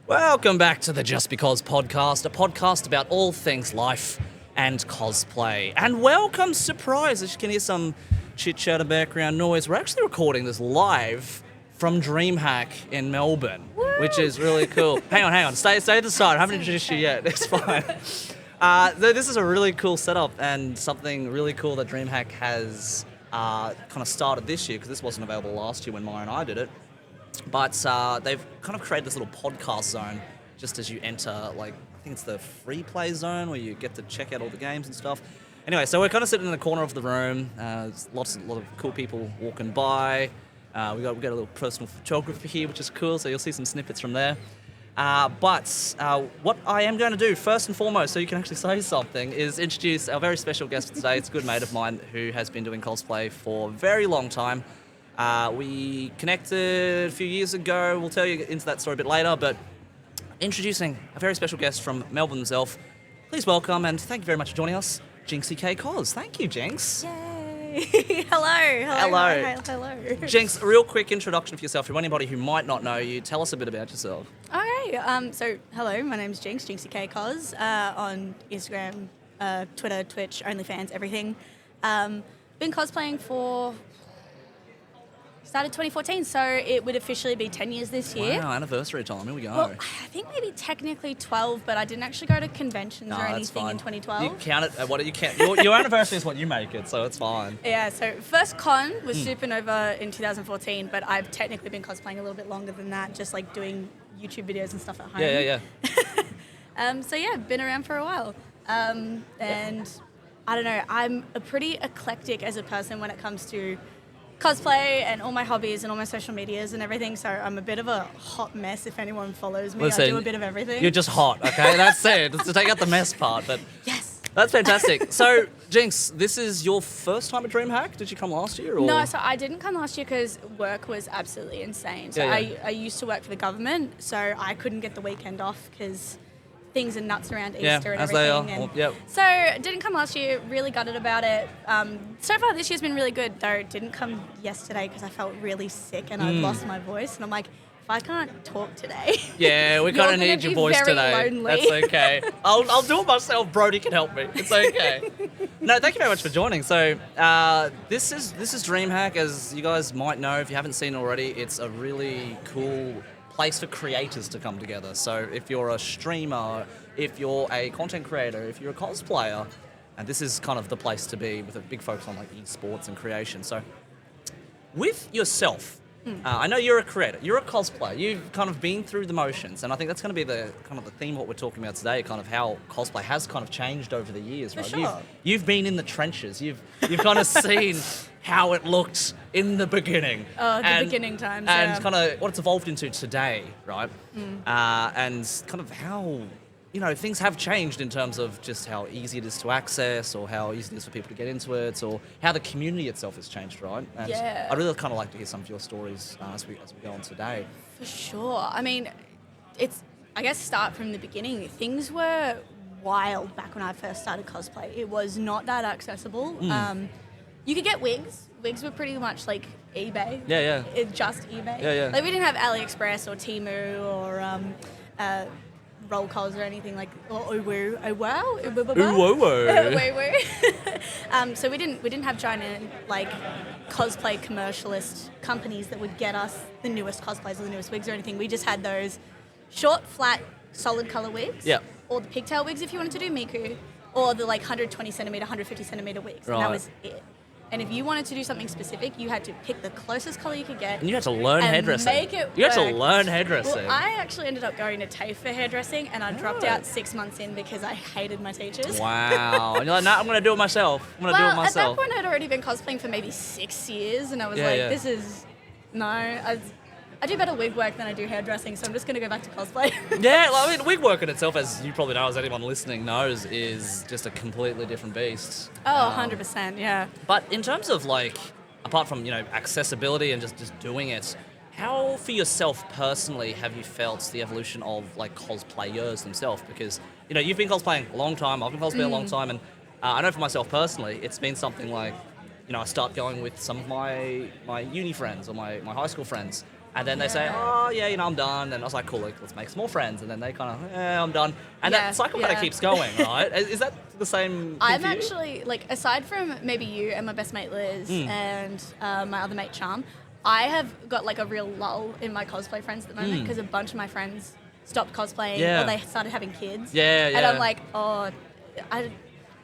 Welcome back to the JustBeCos podcast, a podcast about all things life and cosplay. And welcome, surprise, as you can hear some chit-chat and background noise, we're actually recording this live from Dreamhack in Melbourne, which is really cool. Hang on, stay at the side, I haven't introduced you yet, it's fine. This is a really cool setup and something really cool that Dreamhack has kind of started this year, because this wasn't available last year when Maya and I did it. But they've kind of created this little podcast zone just as you enter, like, I think it's the free play zone where you get to check out all the games and stuff. Anyway, so we're kind of sitting in the corner of the room. There's a lot of cool people walking by. We got a little personal photographer here, which is cool, so you'll see some snippets from there. But what I am going to do, first and foremost, so you can actually say something, is introduce our very special guest today. It's a good mate of mine who has been doing cosplay for a very long time. We connected a few years ago. We'll tell you into that story a bit later, but introducing a very special guest from Melbourne himself. Please welcome and thank you very much for joining us, JinxieK.cos. Thank you, Jinx. Yay! Hello. Jinx, a real quick introduction for yourself. For anybody who might not know you, tell us a bit about yourself. Okay, so hello, my name's Jinx, JinxieK.cos, on Instagram, Twitter, Twitch, OnlyFans, everything. Been cosplaying for... Started 2014, so it would officially be 10 years this year. Wow, anniversary time, here we go. Well, I think maybe technically 12, but I didn't actually go to conventions or anything in 2012. You count it, your anniversary is what you make it, so it's fine. Yeah, so first con was Supernova in 2014, but I've technically been cosplaying a little bit longer than that, just like doing YouTube videos and stuff at home. Yeah. So yeah, been around for a while. And I don't know, I'm a pretty eclectic as a person when it comes to cosplay and all my hobbies and all my social medias and everything, so I'm a bit of a hot mess if anyone follows me. Listen, I do a bit of everything. You're just hot, okay? That's it. It's to take out the mess part, but yes. That's fantastic. So, Jinx, this is your first time at Dreamhack? Did you come last year? Or? No, so I didn't come last year because work was absolutely insane. So I used to work for the government, so I couldn't get the weekend off because things are nuts around Easter and everything. As they are. So didn't come last year, really gutted about it. So far this year's been really good, though didn't come yesterday because I felt really sick and I'd lost my voice. And I'm like, if I can't talk today, yeah, we kind of need your voice today. Lonely. That's okay. I'll do it myself. Brody can help me. It's okay. No, thank you very much for joining. So this is Dreamhack, as you guys might know if you haven't seen already. It's a really cool place for creators to come together. So if you're a streamer, if you're a content creator, if you're a cosplayer, and this is kind of the place to be with a big focus on like esports and creation. So with yourself, I know you're a creator, you're a cosplayer, you've kind of been through the motions, and I think that's going to be the kind of the theme of what we're talking about today, kind of how cosplay has kind of changed over the years, right? For sure. You've been in the trenches, you've kind of seen how it looked in the beginning. Oh, the beginning times, and kind of what it's evolved into today, right? And kind of how, you know, things have changed in terms of just how easy it is to access, or how easy it is for people to get into it, or how the community itself has changed, right? And I'd really kind of like to hear some of your stories as we go on today. For sure. I mean, I guess start from the beginning. Things were wild back when I first started cosplay. It was not that accessible. You could get wigs. Wigs were pretty much like eBay. Yeah. It's just eBay. Yeah. Like we didn't have AliExpress or Temu or roll calls or anything like, or Uwu. So we didn't have giant like cosplay commercialist companies that would get us the newest cosplays or the newest wigs or anything. We just had those short, flat, solid color wigs. Yeah. Or the pigtail wigs if you wanted to do Miku, or the like 120 centimeter, 150 centimeter wigs. Right. And that was it. And if you wanted to do something specific, you had to pick the closest colour you could get. And you had to learn hairdressing. Make it you had to work. learn hairdressing. Well, I actually ended up going to TAFE for hairdressing, and I dropped out 6 months in because I hated my teachers. Wow. And you're like, nah, I'm going to do it myself. At that point, I'd already been cosplaying for maybe 6 years, and I was this is... No, I do better wig work than I do hairdressing, so I'm just going to go back to cosplay. Yeah, I mean, wig work in itself, as you probably know, as anyone listening knows, is just a completely different beast. Oh, 100%, yeah. But in terms of, like, apart from, you know, accessibility and just doing it, how, for yourself personally, have you felt the evolution of, like, cosplayers themselves? Because, you know, you've been cosplaying a long time, I've been cosplaying a long time, and I know for myself personally, it's been something like, you know, I start going with some of my uni friends or my high school friends, And then they say, oh, yeah, I'm done. And I was like, cool, let's make some more friends. And then they kind of, I'm done. And that cycle kind of keeps going, right? Is that the same thing I'm for you? actually, aside from maybe you and my best mate Liz and my other mate Charm, I have got, a real lull in my cosplay friends at the moment because a bunch of my friends stopped cosplaying or they started having kids. Yeah. And I'm like,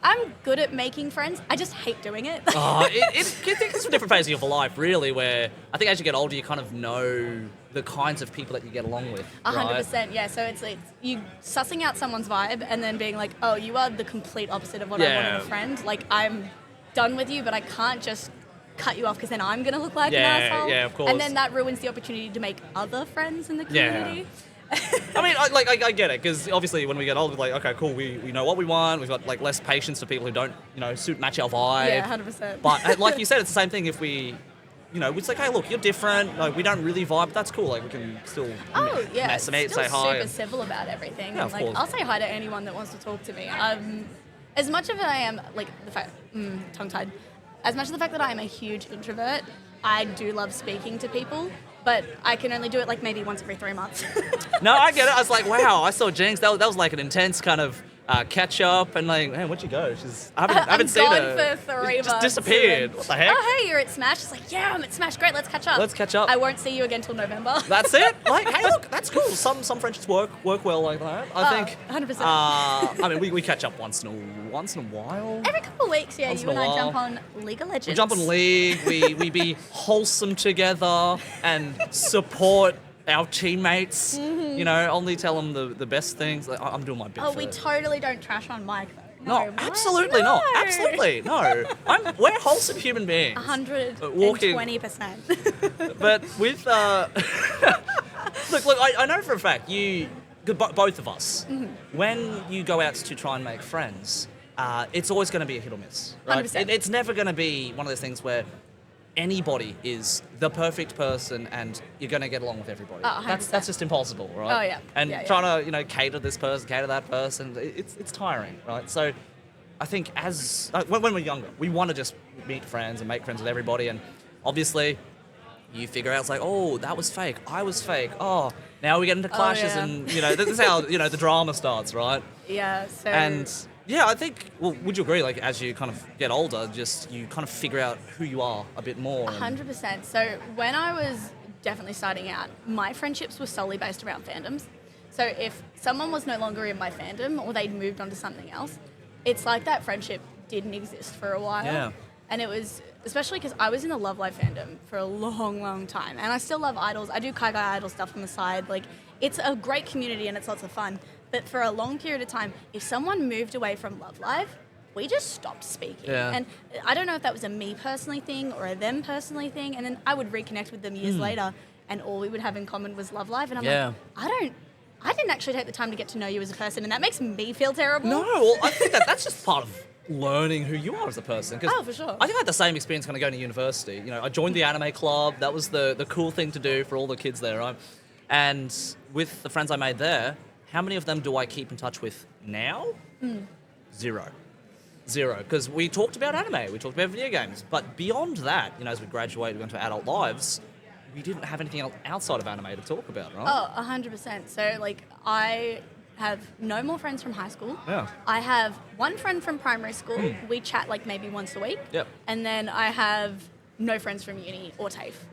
I'm good at making friends. I just hate doing it. It's a different phase of your life, really, where I think as you get older, you kind of know the kinds of people that you get along with. 100%, yeah. So it's like you sussing out someone's vibe and then being like, oh, you are the complete opposite of what I want in a friend. Like, I'm done with you, but I can't just cut you off because then I'm going to look like an asshole. Yeah, of course. And then that ruins the opportunity to make other friends in the community. Yeah. I mean, I get it, because obviously when we get older, okay, cool, we know what we want, we've got less patience for people who don't, match our vibe. Yeah, 100%. But like you said, it's the same thing if we, it's like, hey, look, you're different, we don't really vibe, but that's cool, we can still mess and eat, say hi. Super civil about everything. Yeah, of course. I'll say hi to anyone that wants to talk to me. As much of I am, the fact, tongue-tied, as much as the fact that I am a huge introvert, I do love speaking to people. But I can only do it maybe once every 3 months. No, I get it. I was like, wow, I saw Jinx. That was like an intense kind of catch up, and man, where'd you go? I haven't seen her. I'm gone for 3 months. Just disappeared. What the heck? Oh, hey, you're at Smash. It's like, yeah, I'm at Smash. Great, let's catch up. I won't see you again till November. That's it. Hey, look, that's cool. Some friendships work well like that. I think. 100%. I mean, we catch up once in a while. Every couple of weeks, yeah. You and I jump on League of Legends. We jump on League. We be wholesome together and support our teammates. Only tell them the best things. I'm doing my bit. We totally don't trash on Mike though. No, absolutely not. Absolutely no. We're wholesome human beings. 120%. But with look, I know for a fact both of us, when you go out to try and make friends, it's always going to be a hit or miss. Right? 100%. It's never going to be one of those things where anybody is the perfect person and you're going to get along with everybody. That's just impossible, right? Oh, yeah. And trying to, cater this person, cater that person, it's tiring, right? So I think when we're younger, we want to just meet friends and make friends with everybody, and obviously you figure out, it's like, oh, that was fake, I was fake, oh, now we get into clashes and, this is how, the drama starts, right? Yeah, so... And... yeah, I think, would you agree, as you kind of get older, just you kind of figure out who you are a bit more? 100%. So when I was definitely starting out, my friendships were solely based around fandoms. So if someone was no longer in my fandom or they'd moved on to something else, it's like that friendship didn't exist for a while. Yeah. And it was, especially because I was in the Love Live fandom for a long, long time. And I still love idols. I do Kai Guy idol stuff on the side. It's a great community and it's lots of fun. But for a long period of time, if someone moved away from Love Live, we just stopped speaking. Yeah. And I don't know if that was a me personally thing or a them personally thing. And then I would reconnect with them years later, and all we would have in common was Love Live. And I'm like, I didn't actually take the time to get to know you as a person, and that makes me feel terrible. No, well, I think that's just part of learning who you are as a person. Oh, for sure. I think I had the same experience kind of going to university. I joined the anime club. That was the cool thing to do for all the kids there, right? And with the friends I made there, how many of them do I keep in touch with now? Zero. Because we talked about anime, we talked about video games, but beyond that, as we graduate, we go into adult lives, we didn't have anything else outside of anime to talk about, right? Oh, 100%. So, I have no more friends from high school. Yeah. I have one friend from primary school. We chat, maybe once a week. Yep. And then I have no friends from uni or TAFE.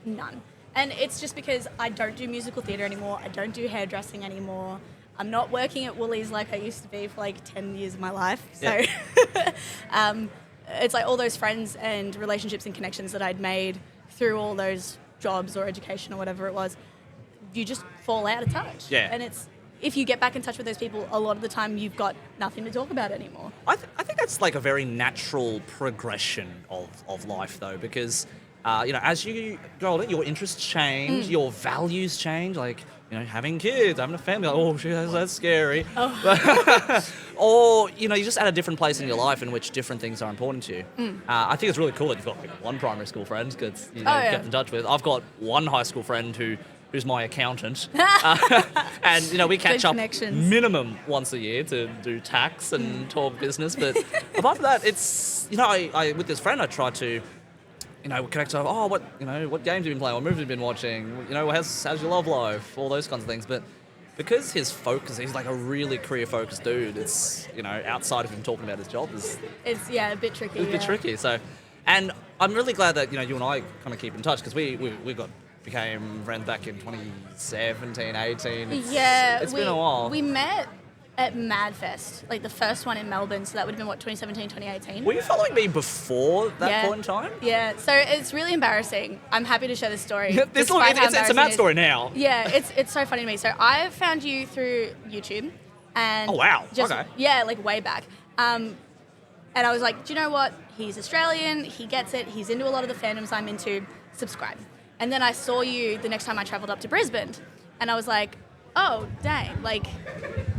None. And it's just because I don't do musical theatre anymore. I don't do hairdressing anymore. I'm not working at Woolies like I used to be for 10 years of my life. So it's all those friends and relationships and connections that I'd made through all those jobs or education or whatever it was, you just fall out of touch. Yeah. And if you get back in touch with those people, a lot of the time you've got nothing to talk about anymore. I think that's a very natural progression of life, though, because as you grow older, your interests change, your values change, having kids, having a family, oh, shit, that's scary. Oh. Or, you just at a different place in your life in which different things are important to you. I think it's really cool that you've got one primary school friend because kept in touch with. I've got one high school friend who's my accountant. And, we catch up minimum once a year to do tax and talk business. But apart from that, it's, I with this friend, I try to we connect over, what games have you been playing, what movies have you been watching, how's your love life, all those kinds of things. But because his focus, he's like a really career-focused dude, it's, outside of him talking about his job, it's a bit tricky. It's a bit tricky. So, and I'm really glad that, you and I kind of keep in touch, because we became friends back in 2017, 18. It's been a while. We met at MadFest, like the first one in Melbourne, so that would have been, 2017, 2018? Were you following me before that point in time? Yeah, so it's really embarrassing. I'm happy to share this story. It's a mad story now. Yeah, it's so funny to me. So I found you through YouTube. And oh, wow. Okay. Yeah, like way back. And I was like, do you know what? He's Australian, he gets it, he's into a lot of the fandoms I'm into, subscribe. And then I saw you the next time I travelled up to Brisbane, and I was like, oh, dang, like,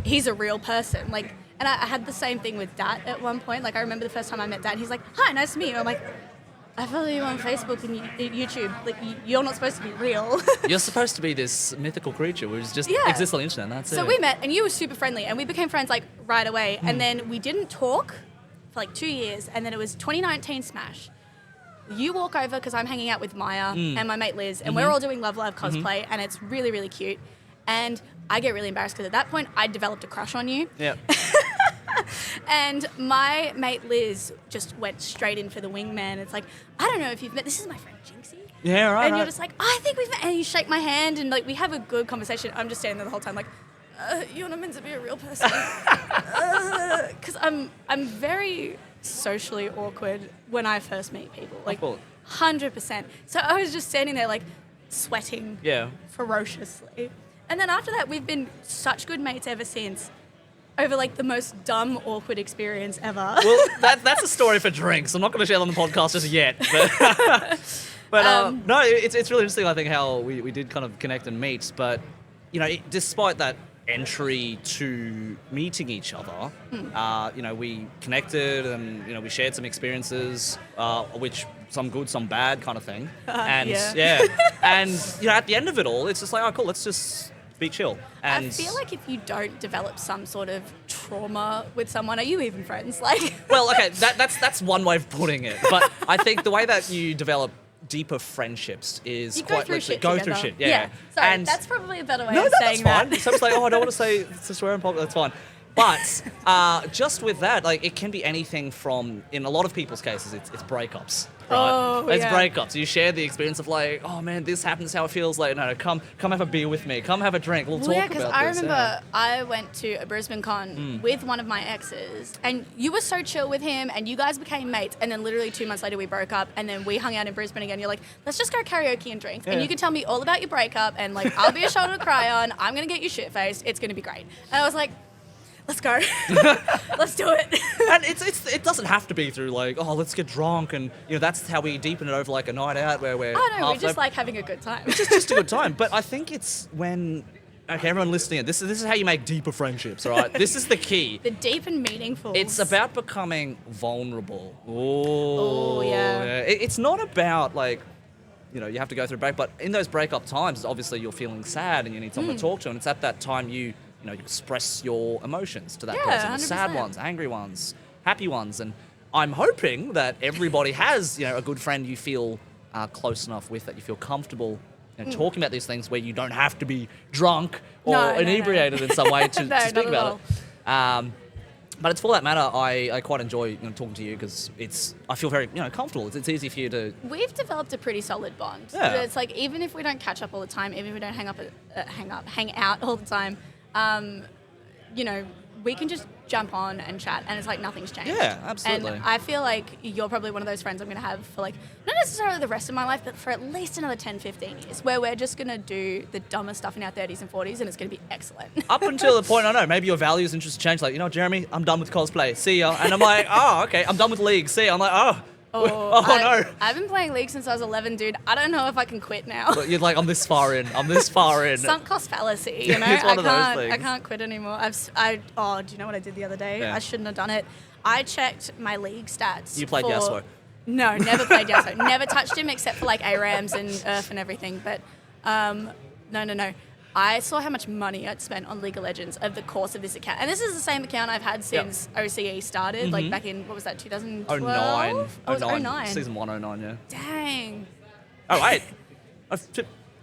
he's a real person. Like, and I had the same thing with Dat at one point. Like, I remember the first time I met Dat, he's like, hi, nice to meet you. I'm like, I follow you on Facebook and YouTube. Like, you're not supposed to be real. You're supposed to be this mythical creature which just exists on the internet, and that's it. So we met, and you were super friendly, and we became friends, like, right away. And then we didn't talk for, like, 2 years, and then it was 2019 Smash. You walk over, because I'm hanging out with Maya and my mate Liz, and we're all doing Love Live cosplay, and it's really, really cute. And I get really embarrassed because at that point I developed a crush on you. Yeah. And my mate Liz just went straight in for the wingman. It's like, I don't know if you've met, this is my friend Jinxie. Yeah, right. And you're just like, I think we've met. And you shake my hand, and like we have a good conversation. I'm just standing there the whole time like, you're not meant to be a real person. Because I'm very socially awkward when I first meet people. Like, 100%. So I was just standing there like sweating ferociously. And then after that, we've been such good mates ever since. Over like the most dumb, awkward experience ever. Well, that's a story for drinks. I'm not going to share it on the podcast just yet. But no, it's really interesting, I think, how we did kind of connect and meet. But, despite that entry to meeting each other, we connected and, we shared some experiences, which some good, some bad kind of thing. And and, at the end of it all, it's just like, oh, cool, let's just be chill. And I feel like if you don't develop some sort of trauma with someone, are you even friends? Like, well, okay, that's one way of putting it. But I think the way that you develop deeper friendships is go through shit. Yeah. Sorry, and that's probably a better way of saying that. that. So it's like, I don't want to say to swear in public. That's fine. But just with that, like, it can be anything from, in a lot of people's cases, it's breakups. Right? It's breakups. You share the experience of like, oh man, this happens, how it feels. Like, no, come have a beer with me. Come have a drink. We'll talk about this. Yeah, because I remember I went to a Brisbane con with one of my exes, and you were so chill with him, and you guys became mates. And then literally 2 months later, we broke up, and then we hung out in Brisbane again. You're like, let's just go karaoke and drinks, and you can tell me all about your breakup, and like, I'll be a shoulder to cry on. I'm gonna get you shit faced. It's gonna be great. And I was like, let's go. Let's do it. And it doesn't have to be through like, oh, let's get drunk, and that's how we deepen it over like a night out where we're. Oh no, we just like having a good time. It's just a good time. But I think it's when, okay, everyone listening, this is how you make deeper friendships, all right? This is the key. The deep and meaningful. It's about becoming vulnerable. Oh yeah. It's not about like, you have to go through a break, but in those breakup times, obviously you're feeling sad and you need someone to talk to, and it's at that time you express your emotions to that person. The sad ones, angry ones, happy ones. And I'm hoping that everybody has, a good friend you feel close enough with, that you feel comfortable talking about these things, where you don't have to be drunk or inebriated in some way to speak about it. But it's for that matter, I quite enjoy talking to you, because I feel very comfortable. It's easy for you to. We've developed a pretty solid bond. Yeah. It's like, even if we don't catch up all the time, even if we don't hang out all the time, we can just jump on and chat, and it's like nothing's changed. Yeah, absolutely. And I feel like you're probably one of those friends I'm going to have for like, not necessarily the rest of my life, but for at least another 10, 15 years, where we're just going to do the dumbest stuff in our 30s and 40s, and it's going to be excellent. Up until the point, I know, maybe your values and interests change. Like, Jeremy, I'm done with cosplay. See ya. And I'm like, oh, okay, I'm done with League. See ya. I'm like, oh. No. I've been playing League since I was 11, dude. I don't know if I can quit now. But you're like, I'm this far in. Sunk cost fallacy, It's one of those things. I can't quit anymore. Do you know what I did the other day? Yeah. I shouldn't have done it. I checked my League stats. You played Yasuo? No, never played Yasuo. Never touched him except for like ARAMs and Earth and everything. But no. I saw how much money I'd spent on League of Legends over the course of this account. And this is the same account I've had since OCE started, like back in, what was that, 2012? 09. Oh, it was 09. Season 109, yeah. Dang. Oh, wait.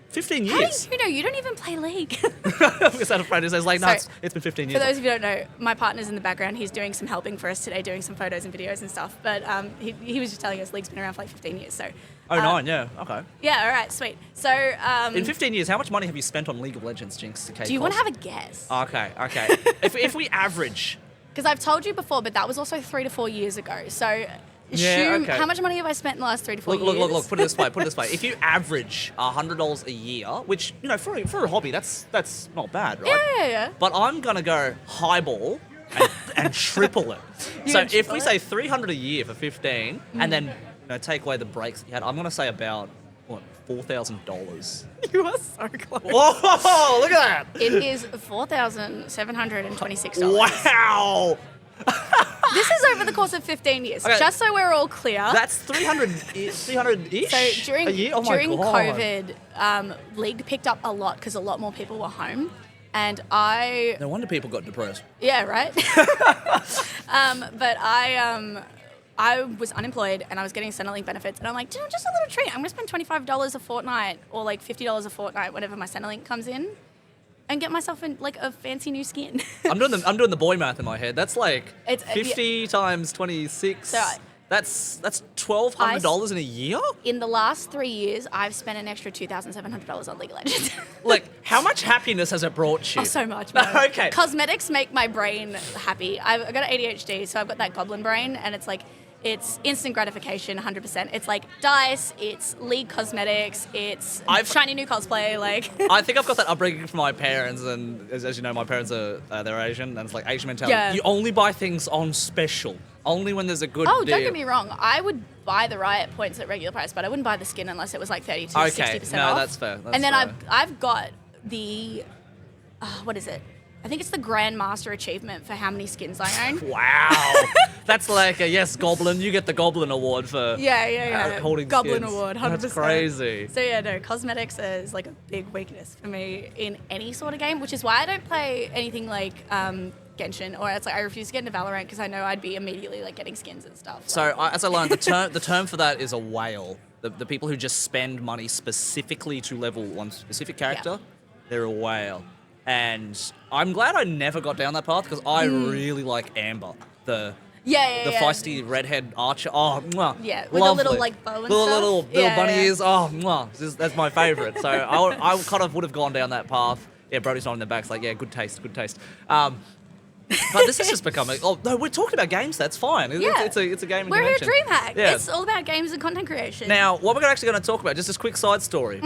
15 years. How do you don't even play League? Because I had a friend who says, like, no, So, it's been 15 years. For those of you who don't know, my partner's in the background. He's doing some helping for us today, doing some photos and videos and stuff. But he was just telling us League's been around for like 15 years. So. 09, yeah. Okay. Yeah, all right, sweet. So. In 15 years, how much money have you spent on League of Legends, JinxieK.cos? Do you want to have a guess? Okay. if we average... Because I've told you before, but that was also 3 to 4 years ago. So. Yeah, okay. How much money have I spent in the last 3 to 4 years? Look. Put it this way. If you average $100 a year, which for a hobby, that's not bad, right? Yeah. But I'm gonna go highball and triple it. So if we say $300 a year for 15, and then take away the breaks that you had, I'm gonna say about $4,000. You are so close. Whoa! Look at that. It is $4,726. Wow. This is over the course of 15 years, Okay. just so we're all clear. That's 300-ish So during a year? Oh my during God. COVID, League picked up a lot because a lot more people were home, and I No wonder people got depressed. yeah right. But I was unemployed and I was getting Centrelink benefits, and I'm like, just a little treat. I'm gonna spend $25 a fortnight or like $50 a fortnight whenever my Centrelink comes in, and get myself in like a fancy new skin. I'm doing the boy math in my head. That's like It's 50 times 26. So that's $1,200 in a year. In the last 3 years, I've spent an extra $2,700 on League of Legends. Like, how much happiness has it brought you? Oh, so much, man. Okay. Cosmetics make my brain happy. I've got ADHD, so I've got that goblin brain, and it's like, it's instant gratification, 100%. It's like dice, it's League cosmetics, it's shiny new cosplay, like. I think I've got that upbringing from my parents, and as you know, my parents are they're Asian, and it's like Asian mentality. Yeah. You only buy things on special, only when there's a good deal. Don't get me wrong. I would buy the Riot points at regular price, but I wouldn't buy the skin unless it was like 30 to 60% no, off. that's fair. And then I've got the, what is it? I think it's the Grandmaster achievement for how many skins I own. Wow. That's like yes, Goblin. You get the Goblin Award for holding Goblin skins. Award, 100%. That's crazy. So yeah, no, cosmetics is like a big weakness for me in any sort of game, which is why I don't play anything like Genshin, or it's like I refuse to get into Valorant because I know I'd be immediately like getting skins and stuff. So as I learned, the term for that is a whale. The people who just spend money specifically to level one specific character, they're a whale. And I'm glad I never got down that path because I really like Amber, the feisty redhead archer. Oh, mwah, yeah, with lovely. a little like bow and little stuff. bunny ears. Oh, mwah, that's my favorite. So I kind of would have gone down that path. Yeah, Brody's not in the back. It's like, yeah, good taste. But this is just becoming. Oh no, we're talking about games. That's fine. It's a gaming We're here convention. at Dreamhack. Yeah. It's all about games and content creation. Now, what we're actually going to talk about, just this quick side story.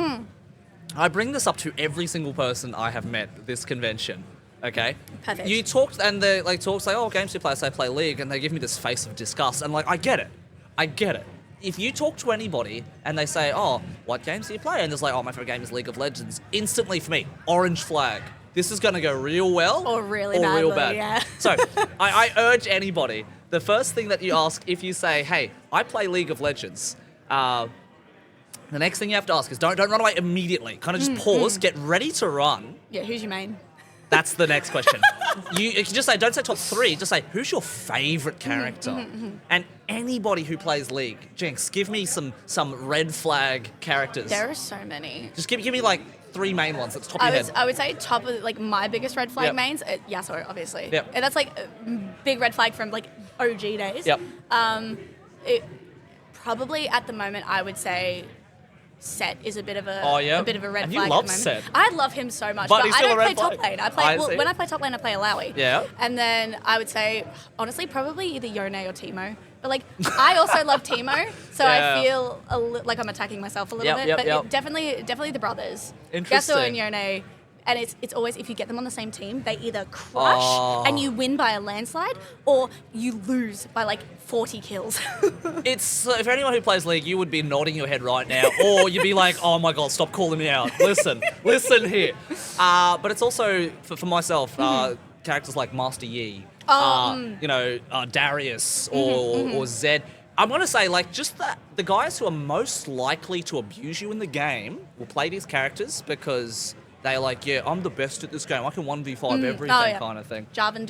I bring this up to every single person I have met at this convention. Okay. Perfect. You talked, and they talk, oh, games you play, say play League, and they give me this face of disgust, and like I get it. If you talk to anybody and they say, oh, what games do you play? And there's like, oh, my favorite game is League of Legends. Instantly for me, orange flag. This is going to go real well or really bad. Yeah. So I urge anybody, the first thing that you ask, if you say, hey, I play League of Legends, the next thing you have to ask is don't run away immediately. Kind of just pause, get ready to run. Yeah, who's your main? That's the next question. You can just say, don't say top 3, just say, who's your favourite character? And anybody who plays League, Jinx, give me some red flag characters. There are so many. Just give me like 3 main ones that's top of your head. I would say top of like my biggest red flag mains, Yasuo, obviously. Yep. And that's like a big red flag from like OG days. Yep. It probably at the moment I would say Set is a bit of a bit of a red and flag you love at the moment. Set. I love him so much, But but he's I still don't a play red top flag. lane. When I play top lane, I play Alawi. Yeah. And then I would say, honestly, probably either Yone or Teemo. But like, I also love Teemo, so I feel like I'm attacking myself a little bit. But definitely the brothers, Interesting. Yasuo and Yone. And it's always, if you get them on the same team, they either crush and you win by a landslide, or you lose by like 40 kills. It's for anyone who plays League, you would be nodding your head right now, or you'd be like, "Oh my god, stop calling me out! Listen here." But it's also for myself, characters like Master Yi, Darius or Zed. I'm gonna say like just that the guys who are most likely to abuse you in the game will play these characters because they're like, yeah, I'm the best at this game. I can 1v5 everything kind of thing. Javans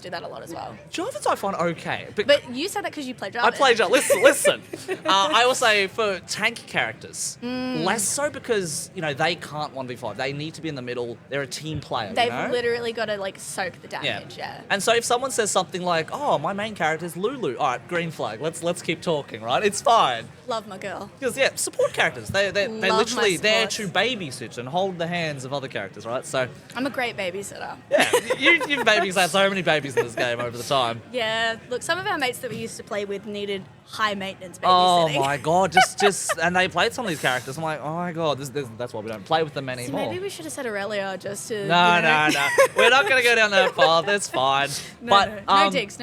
do that a lot as well. Javans I find okay. But you said that because you play Javan. I play Javan. Listen. I will say for tank characters, less so because, they can't 1v5. They need to be in the middle. They're a team player, They've literally got to, soak the damage, yeah. And so if someone says something like, oh, my main character is Lulu. All right, green flag. Let's keep talking, right? It's fine. Love my girl. Because, support characters. They're literally there to babysit and hold the hands of other characters, right? So I'm a great babysitter. Yeah, you've babysat so many babies in this game over the time. Yeah, look, some of our mates that we used to play with needed high maintenance Oh babysitting. my god, just and they played some of these characters. I'm like, oh my god, that's why we don't play with them anymore. So maybe we should have said Aurelia just to. No. We're not going to go down that path. That's fine. No digs.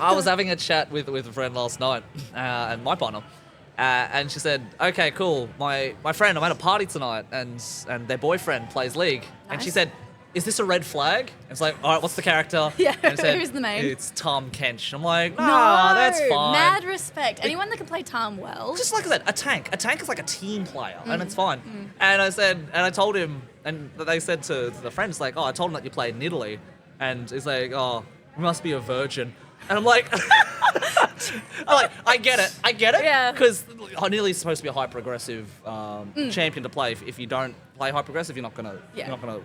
I was having a chat with a friend last night, and my partner. And she said, okay, cool. My friend, I'm at a party tonight, and their boyfriend plays League. Nice. And she said, is this a red flag? And it's like, all right, what's the character? Yeah, and said, who's the main? It's Tom Kench. I'm like, no, that's fine. Mad respect. Anyone that can play Tom well. Just like I said, a tank. A tank is like a team player, and it's fine. And I told him, and they said to the friends, like, oh, I told him that you played in Italy. And he's like, oh, you must be a virgin. And I'm like, I get it. Yeah. Because Nearly's supposed to be a hyper-aggressive champion to play. If you don't play hyper-aggressive, you're not gonna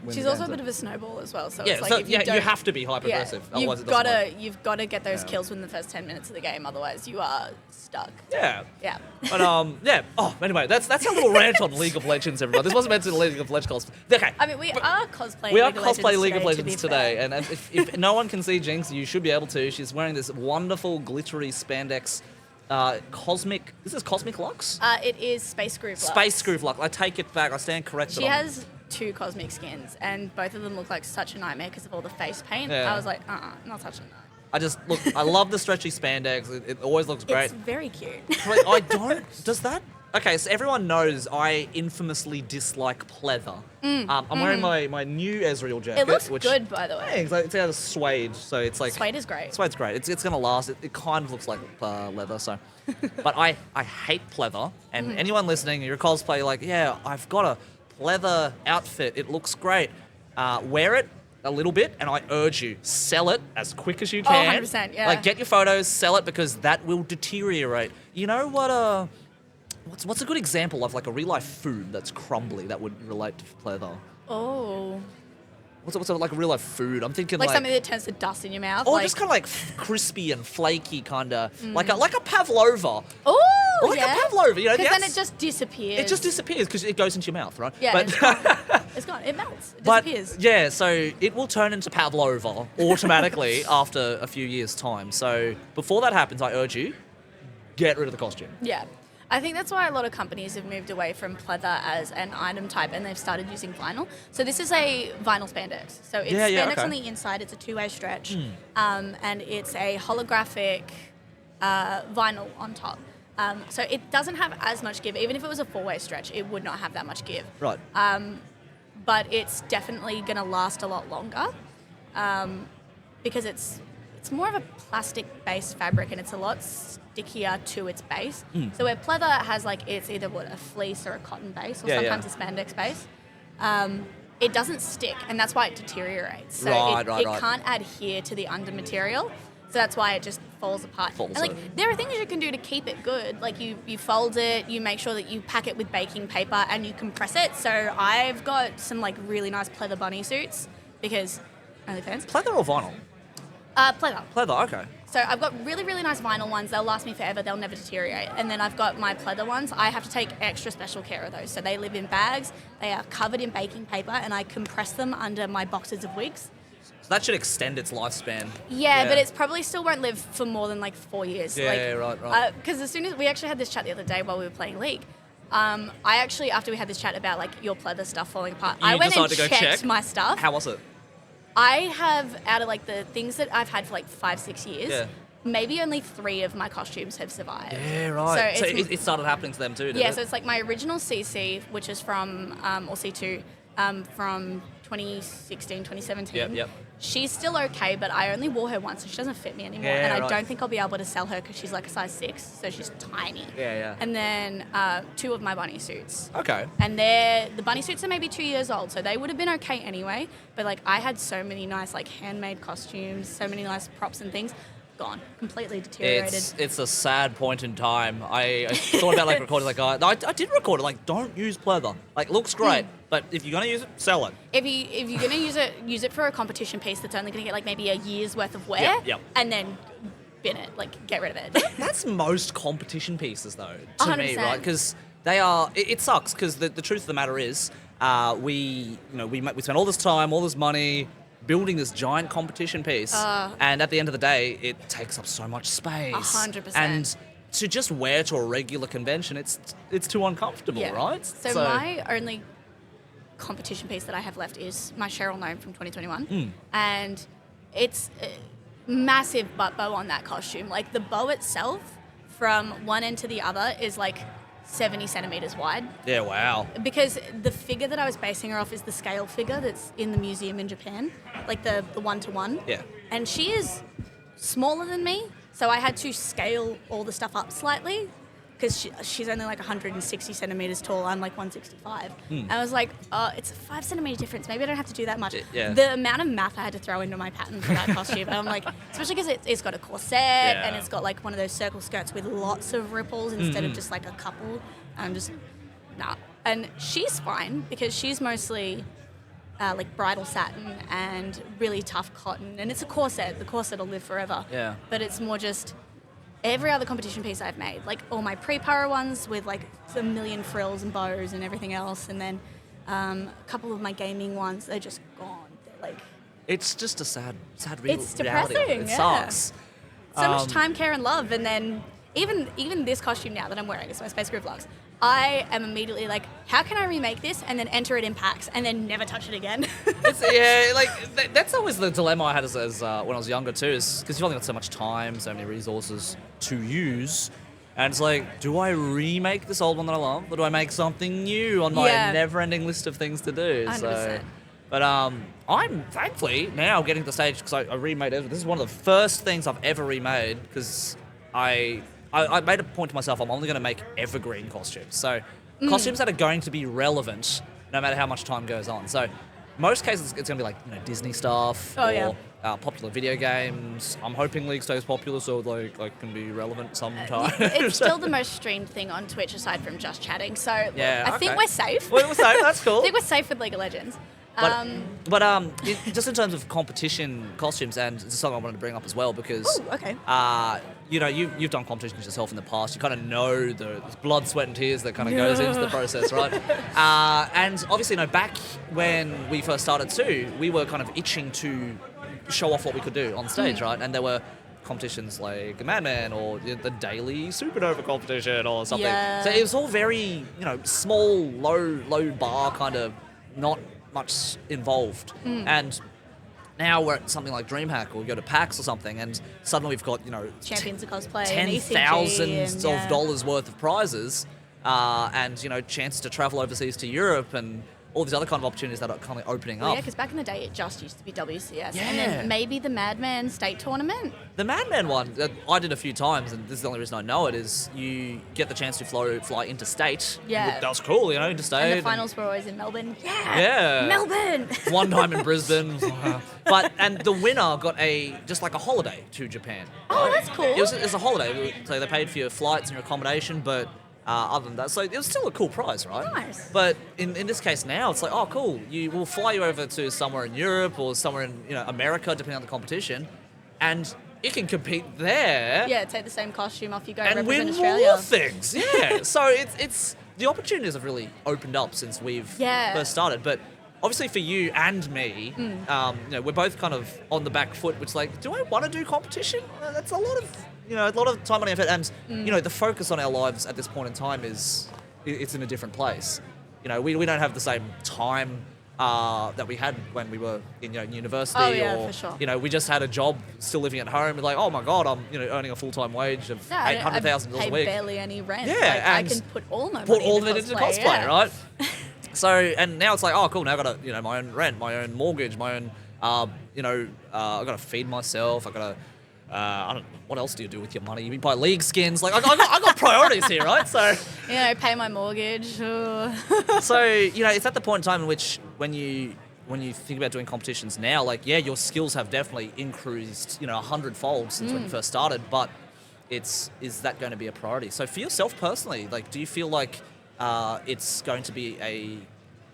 win. She's also a bit of a snowball as well. So yeah, it's like so if you have to be hyper-aggressive. Yeah, otherwise it doesn't work. you've got to get those kills within the first 10 minutes of the game. Otherwise, you are stuck. Yeah. Yeah. But Oh, anyway, that's our little rant on League of Legends, everybody. This wasn't meant to be League of Legends cosplay. Okay. I mean, we are cosplaying. We are cosplaying League of Legends today, and if no one can see Jinx, you should be able to. She's wearing this wonderful glittery spandex. Cosmic. This is Cosmic Lux? It is Space Groove Lux. Space Groove Lux. I take it back. I stand corrected. She has 2 cosmic skins, and both of them look like such a nightmare because of all the face paint. Yeah. I was like, not touching that. I love the stretchy spandex. It always looks great. It's very cute. I don't. Does that? Okay, so everyone knows I infamously dislike pleather. I'm wearing my new Ezreal jacket. It looks good, by the way. Yeah, it's out of suede, so it's like... Suede is great. Suede's great. It's going to last. It kind of looks like leather, so... But I hate pleather, and anyone listening, you're a cosplay, like, yeah, I've got a pleather outfit. It looks great. Wear it a little bit, and I urge you, sell it as quick as you can. 100%, yeah. Like, get your photos, sell it, because that will deteriorate. You know what, What's a good example of like a real life food that's crumbly that would relate to pleather? Oh. What's like a real life food? I'm thinking like something that turns to dust in your mouth. Or just kind of like crispy and flaky, kind of like a pavlova. Oh, or like a pavlova, you know? Because then it just disappears. It just disappears because it goes into your mouth, right? Yeah, but, it's gone. It melts. It disappears. Yeah, so it will turn into pavlova automatically after a few years' time. So before that happens, I urge you, get rid of the costume. Yeah. I think that's why a lot of companies have moved away from pleather as an item type and they've started using vinyl. So this is a vinyl spandex. So it's spandex on the inside. It's a 2-way stretch. And it's a holographic vinyl on top. So it doesn't have as much give. Even if it was a 4-way stretch, it would not have that much give. Right. But it's definitely going to last a lot longer because it's more of a plastic-based fabric and it's a lot stickier to its base. So where pleather has it's either a fleece or a cotton base or sometimes a spandex base, it doesn't stick and that's why it deteriorates. So it can't adhere to the under material. So that's why it just falls apart. There are things you can do to keep it good. Like you fold it, you make sure that you pack it with baking paper and you compress it. So I've got some really nice pleather bunny suits because OnlyFans. Pleather or vinyl? Pleather. Pleather, okay. So I've got really, really nice vinyl ones. They'll last me forever. They'll never deteriorate. And then I've got my pleather ones. I have to take extra special care of those. So they live in bags. They are covered in baking paper, and I compress them under my boxes of wigs. So that should extend its lifespan. Yeah, but it's probably still won't live for more than 4 years. Yeah, right. Because as soon as we actually had this chat the other day while we were playing League, I actually, after we had this chat about your pleather stuff falling apart, I went and checked my stuff. How was it? I have, out of the things that I've had for 5-6 years, maybe only 3 of my costumes have survived. Yeah, right. So it started happening to them too, did it? So it's my original CC, which is from, or C2, from 2016, 2017. Yep. She's still okay, but I only wore her once, so she doesn't fit me anymore. Yeah, and I right. don't think I'll be able to sell her because she's like a size 6, so she's tiny. Yeah. And then 2 of my bunny suits. Okay. And the bunny suits are maybe 2 years old, so they would have been okay anyway. But like I had so many nice like handmade costumes, so many nice props and things. Gone, completely deteriorated. It's a sad point in time. I thought about like recording like I did record it. Like, don't use pleather. Like, looks great, but if you're gonna use it, sell it. If you're gonna use it for a competition piece that's only gonna get like maybe a year's worth of wear, Yep. and then bin it, like get rid of it. That's most competition pieces, though, to me, 100%. right? Because they are. It sucks because the truth of the matter is, we spent all this time, all this money building this giant competition piece, and at the end of the day, it takes up so much space. 100%. And to just wear to a regular convention, it's too uncomfortable, right? So my only competition piece that I have left is my Cheryl Gnome from 2021, and it's a massive butt bow on that costume. Like the bow itself, from one end to the other, is like 70 centimeters wide. Yeah, wow. Because the figure that I was basing her off is the scale figure that's in the museum in Japan, like the one-to-one. Yeah. And she is smaller than me, so I had to scale all the stuff up slightly because she's only like 160 centimeters tall. I'm like 165. And I was like, it's a 5 centimeter difference. Maybe I don't have to do that much. Yeah. The amount of math I had to throw into my pattern for that costume, and I'm like, especially because it's got a corset and it's got like one of those circle skirts with lots of ripples instead of just like a couple. I'm just, nah. And she's fine because she's mostly like bridal satin and really tough cotton, and it's a corset. The corset will live forever. Yeah. But it's more just every other competition piece I've made, like all my pre-para ones with like a million frills and bows and everything else, and then a couple of my gaming ones, they're just gone. They're like, It's just a sad it's reality. depressing. It yeah. sucks. So much time, care, and love, and then even this costume now that I'm wearing, it's my Space Crew Vlogs. I am immediately like, how can I remake this and then enter it in packs and then never touch it again? That's always the dilemma I had as when I was younger too, is because you've only got so much time, so many resources to use, and it's like, do I remake this old one that I love, or do I make something new on my never-ending list of things to do? 100%. But I'm thankfully now getting to the stage because I remade it. This is one of the first things I've ever remade because I made a point to myself, I'm only going to make evergreen costumes. So costumes that are going to be relevant no matter how much time goes on. So most cases it's going to be like Disney stuff or popular video games. I'm hoping League stays popular so like can be relevant sometime. It's still the most streamed thing on Twitch aside from just chatting. So I think we're safe. We're safe, that's cool. I think we're safe with League of Legends. Just in terms of competition costumes, and it's something I wanted to bring up as well because you've done competitions yourself in the past. You kind of know the blood, sweat, and tears that kind of goes into the process, right? And obviously, back when we first started too, we were kind of itching to show off what we could do on stage, right? And there were competitions like Madman or the daily Supernova competition or something. Yeah. So it was all very, small, low bar kind of, not much involved. And now we're at something like Dreamhack or we go to PAX or something and suddenly we've got, Champions of Cosplay $10,000 of dollars worth of prizes and, chances to travel overseas to Europe and all these other kind of opportunities that are kind of opening up. Yeah, because back in the day it just used to be WCS. Yeah. And then maybe the Madman State Tournament. The Madman one, I did a few times, and this is the only reason I know it, is you get the chance to fly interstate. Yeah. That was cool, interstate. And the finals were always in Melbourne. Yeah. Melbourne! One time in Brisbane. And the winner got just like a holiday to Japan. Oh, that's cool. It was a holiday. So they paid for your flights and your accommodation, but other than that, so it was still a cool prize, right? Nice. But in this case now, it's like, oh, cool. We'll fly you over to somewhere in Europe or somewhere in America, depending on the competition, and you can compete there. Yeah, take the same costume off you go and represent win Australia. more things. Yeah. So it's the opportunities have really opened up since we've first started, but. Obviously, for you and me, we're both kind of on the back foot. Which, like, do I want to do competition? That's a lot of time, money, effort, and the focus on our lives at this point in time it's in a different place. We don't have the same time that we had when we were in university. Oh, yeah, or for sure. We just had a job, still living at home. Like, oh my god, I'm earning a full-time wage of $800,000 a week. Barely any rent. Yeah, I and can put all my put money all of into it into cosplay, right? So, and now it's like, oh, cool, now I've got to, my own rent, my own mortgage, my own, I've got to feed myself, I've got to, I don't know, what else do you do with your money? You buy league skins, like, I got priorities here, right? So, pay my mortgage. so, it's at the point in time in which when you think about doing competitions now, like, yeah, your skills have definitely increased, 100-fold since when you first started, but is that going to be a priority? So for yourself personally, like, do you feel like it's going to be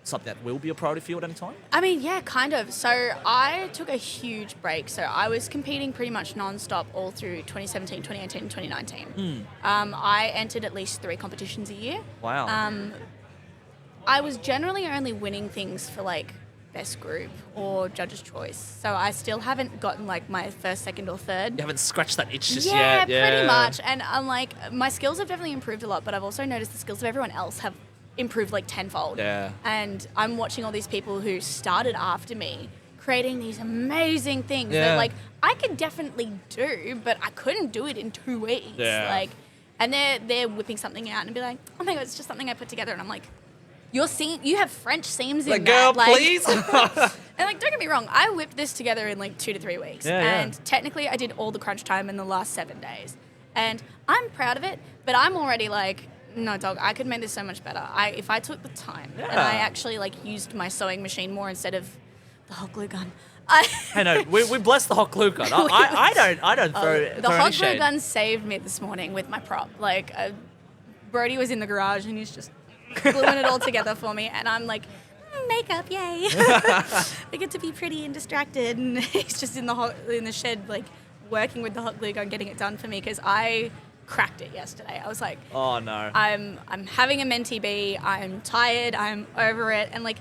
something that will be a priority for you at any time? I mean, yeah, kind of. So I took a huge break. So I was competing pretty much non-stop all through 2017, 2018, and 2019. I entered at least 3 competitions a year. Wow. I was generally only winning things for like best group or judge's choice. So I still haven't gotten like my first, second, or third. You haven't scratched that itch just yet. Yeah, pretty much. And I'm like, my skills have definitely improved a lot, but I've also noticed the skills of everyone else have improved like tenfold. Yeah. And I'm watching all these people who started after me creating these amazing things Yeah. that like I could definitely do, but I couldn't do it in 2 weeks. Yeah. Like, and they're whipping something out and be like, oh my God, it's just something I put together. And I'm like, you have French seams in Like, that. girl, Like, please. and like, don't get me wrong, I whipped this together in like 2 to 3 weeks. Yeah, and technically I did all the crunch time in the last 7 days. And I'm proud of it, but I'm already like, no, dog, I could make this so much better. If I took the time and I actually like used my sewing machine more instead of the hot glue gun. Hey, no, we bless the hot glue gun. I don't throw the hot any glue shade. gun saved me this morning with my prop. Like, Brody was in the garage and he's just gluing it all together for me, and I'm like, makeup, yay! I get to be pretty and distracted, and he's just in the shed, like working with the hot glue gun, getting it done for me because I cracked it yesterday. I was like, oh no, I'm having a mentee B. I'm tired. I'm over it, and like,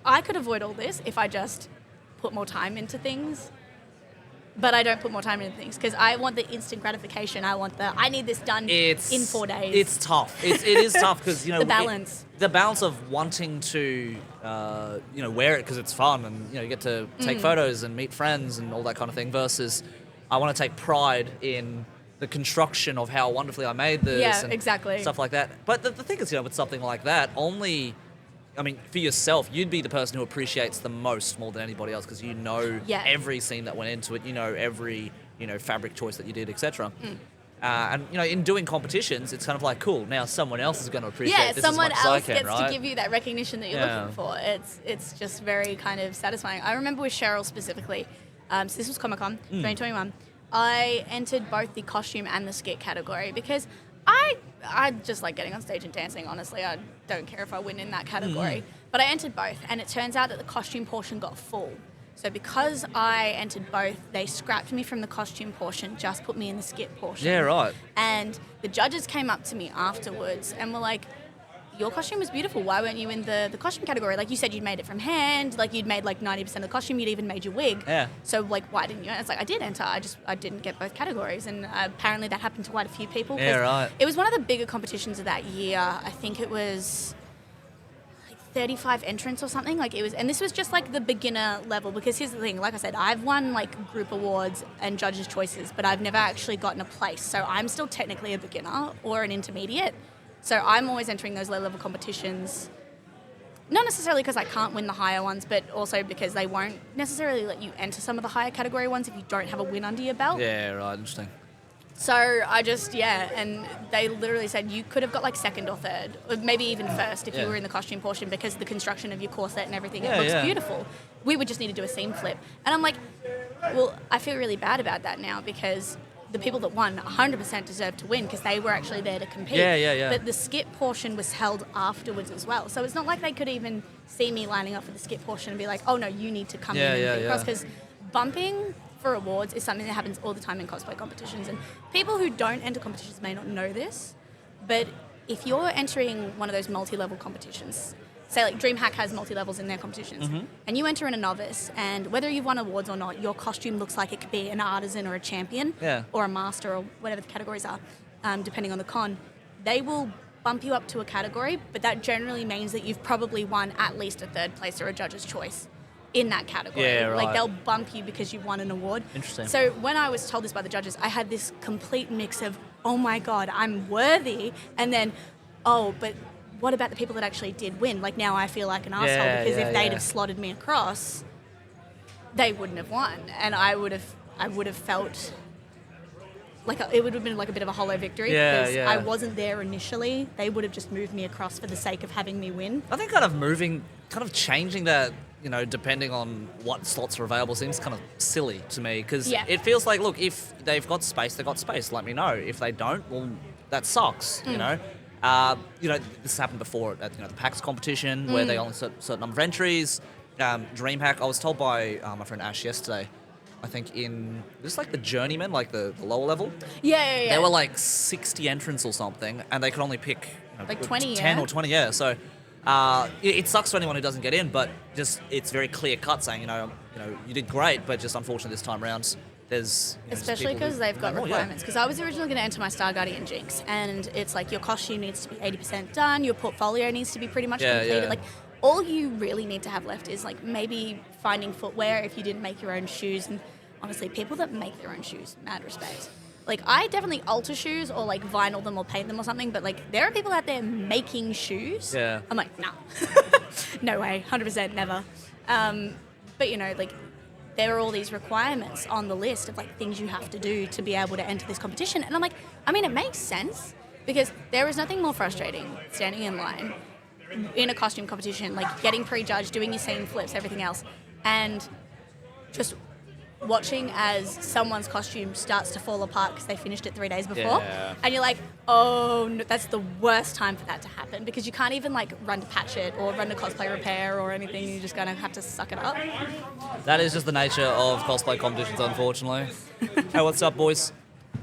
I could avoid all this if I just put more time into things. But I don't put more time into things because I want the instant gratification. I need this done in 4 days. It's tough. It is tough because the balance. The balance of wanting to wear it because it's fun and you get to take photos and meet friends and all that kind of thing versus I want to take pride in the construction of how wonderfully I made this. Yeah, exactly. Stuff like that. But the thing is, with something like that, for yourself, you'd be the person who appreciates the most more than anybody else because every seam that went into it, every fabric choice that you did, etc. And in doing competitions, it's kind of like, cool, now someone else is going to appreciate this as much as I can, gets right? to give you that recognition that you're looking for. It's just very kind of satisfying. I remember with Cheryl specifically, so this was Comic-Con 2021, I entered both the costume and the skit category because I just like getting on stage and dancing, honestly. I don't care if I win in that category. But I entered both, and it turns out that the costume portion got full. So because I entered both, they scrapped me from the costume portion, just put me in the skit portion. Yeah, right. And the judges came up to me afterwards and were like, your costume was beautiful. Why weren't you in the costume category? Like, you said you'd made it from hand. Like, you'd made like 90% of the costume. You'd even made your wig. Yeah. So like, why didn't you? And it's like, I did enter. I didn't get both categories. And apparently that happened to quite a few people. Yeah, right. It was one of the bigger competitions of that year. I think it was like 35 entrants or something. Like, it was, and this was just like the beginner level because here's the thing. Like I said, I've won like group awards and judges' choices, but I've never actually gotten a place. So I'm still technically a beginner or an intermediate. So I'm always entering those low-level competitions, not necessarily because I can't win the higher ones, but also because they won't necessarily let you enter some of the higher category ones if you don't have a win under your belt. Yeah, right, interesting. So I just, and they literally said you could have got like second or third, or maybe even first if you were in the costume portion because the construction of your corset and everything, it looks beautiful. We would just need to do a seam flip. And I'm like, well, I feel really bad about that now because the people that won 100% deserved to win because they were actually there to compete. Yeah. But the skit portion was held afterwards as well. So it's not like they could even see me lining up for the skit portion and be like, oh no, you need to come in and be across. Because bumping for awards is something that happens all the time in cosplay competitions. And people who don't enter competitions may not know this, but if you're entering one of those multi-level competitions, say like Dreamhack has multi-levels in their competitions, and you enter in a novice, and whether you've won awards or not, your costume looks like it could be an artisan or a champion, or a master or whatever the categories are, depending on the con. They will bump you up to a category, but that generally means that you've probably won at least a third place or a judge's choice in that category. Yeah, right. Like they'll bump you because you won an award. Interesting. So when I was told this by the judges, I had this complete mix of, oh my God, I'm worthy, and then, oh, but what about the people that actually did win? Like, now I feel like an asshole because if they'd have slotted me across, they wouldn't have won, and I would have felt like it would have been like a bit of a hollow victory because I wasn't there initially. They would have just moved me across for the sake of having me win. I think kind of changing that, depending on what slots are available seems kind of silly to me because it feels like, look, if they've got space, they've got space. Let me know. If they don't, well, that sucks. This happened before at the PAX competition where they only certain number of entries. DreamHack, I was told by my friend Ash yesterday, I think in just like the journeyman, like the lower level. Yeah. There were like 60 entrants or something, and they could only pick like 20, 10 or 20. Yeah, so it sucks for anyone who doesn't get in, but just it's very clear cut saying you did great, but just unfortunately this time round there's especially because they've got requirements. Because I was originally going to enter my Star Guardian Jinx, and it's like your costume needs to be 80% done, your portfolio needs to be pretty much completed. Yeah. Like, all you really need to have left is like maybe finding footwear if you didn't make your own shoes. And honestly, people that make their own shoes, mad respect. Like, I definitely alter shoes or like vinyl them or paint them or something, but like there are people out there making shoes. Yeah. I'm like, nah, no way, 100% never. But like there are all these requirements on the list of like things you have to do to be able to enter this competition. And I'm like, I mean, it makes sense because there is nothing more frustrating standing in line in a costume competition, like getting prejudged, doing your scene flips, everything else, and just watching as someone's costume starts to fall apart because they finished it 3 days before. Yeah. And you're like, oh, no, that's the worst time for that to happen because you can't even like run to patch it or run to cosplay repair or anything. You're just going to have to suck it up. That is just the nature of cosplay competitions, unfortunately. Hey, what's up, boys?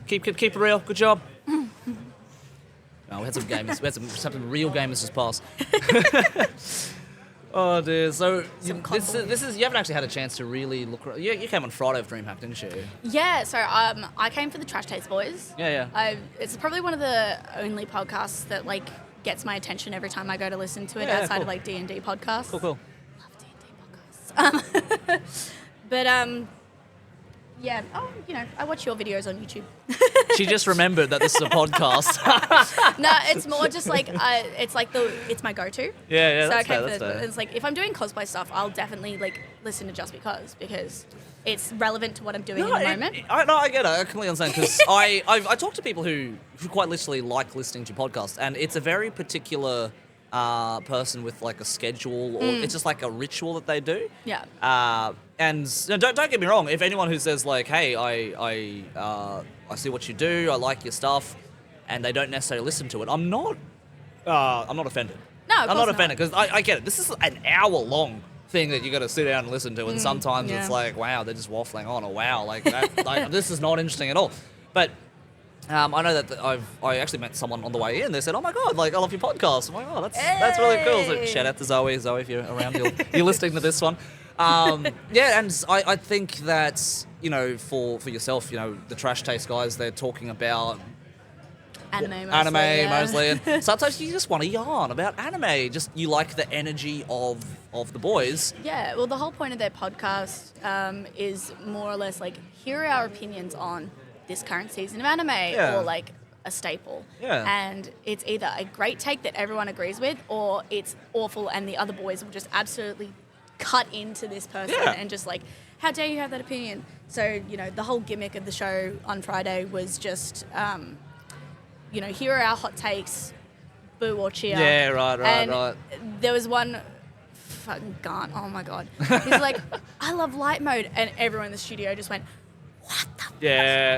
Keep it real. Good job. No, we had some gamers. We had some real gamers just pass. Oh dear. So this is you haven't actually had a chance to really look. You came on Friday of DreamHack, didn't you? Yeah. So I came for the Trash Taste Boys. Yeah. It's probably one of the only podcasts that like gets my attention every time I go to listen to it outside of like D&D podcasts. Cool. Love D&D podcasts. But yeah. Oh, I watch your videos on YouTube. She just remembered that this is a podcast. No, it's more just like it's my go-to. Yeah. So That's fair. it's like if I'm doing cosplay stuff, I'll definitely like listen to JustBeCos because it's relevant to what I'm doing in the moment. I get it. I completely understand because I talk to people who quite literally like listening to podcasts, and it's a very particular person with like a schedule, or it's just like a ritual that they do. Yeah. And don't get me wrong. If anyone who says like, "Hey, I see what you do. I like your stuff," and they don't necessarily listen to it, I'm not offended. No, I'm not offended because I get it. This is an hour-long thing that you got to sit down and listen to, and sometimes it's like, wow, they're just waffling on, or wow, like that, like, this is not interesting at all. But I know that I actually met someone on the way in. They said, "Oh my god, like I love your podcast." I'm like, "Oh, that's really cool." So shout out to Zoe. Zoe, if you're around, you're listening to this one. Yeah, and I think that for yourself, the Trash Taste guys, they're talking about anime mostly, and sometimes you just want to yarn about anime. Just you like the energy of the boys. Yeah, well, the whole point of their podcast is more or less like, here are our opinions on this current season of anime or like a staple. Yeah. And it's either a great take that everyone agrees with or it's awful and the other boys will just absolutely cut into this person and just like, how dare you have that opinion? So, the whole gimmick of the show on Friday was just, here are our hot takes, boo or cheer. Yeah, right. There was one fucking Gant, oh my God. He's like, I love light mode. And everyone in the studio just went, what the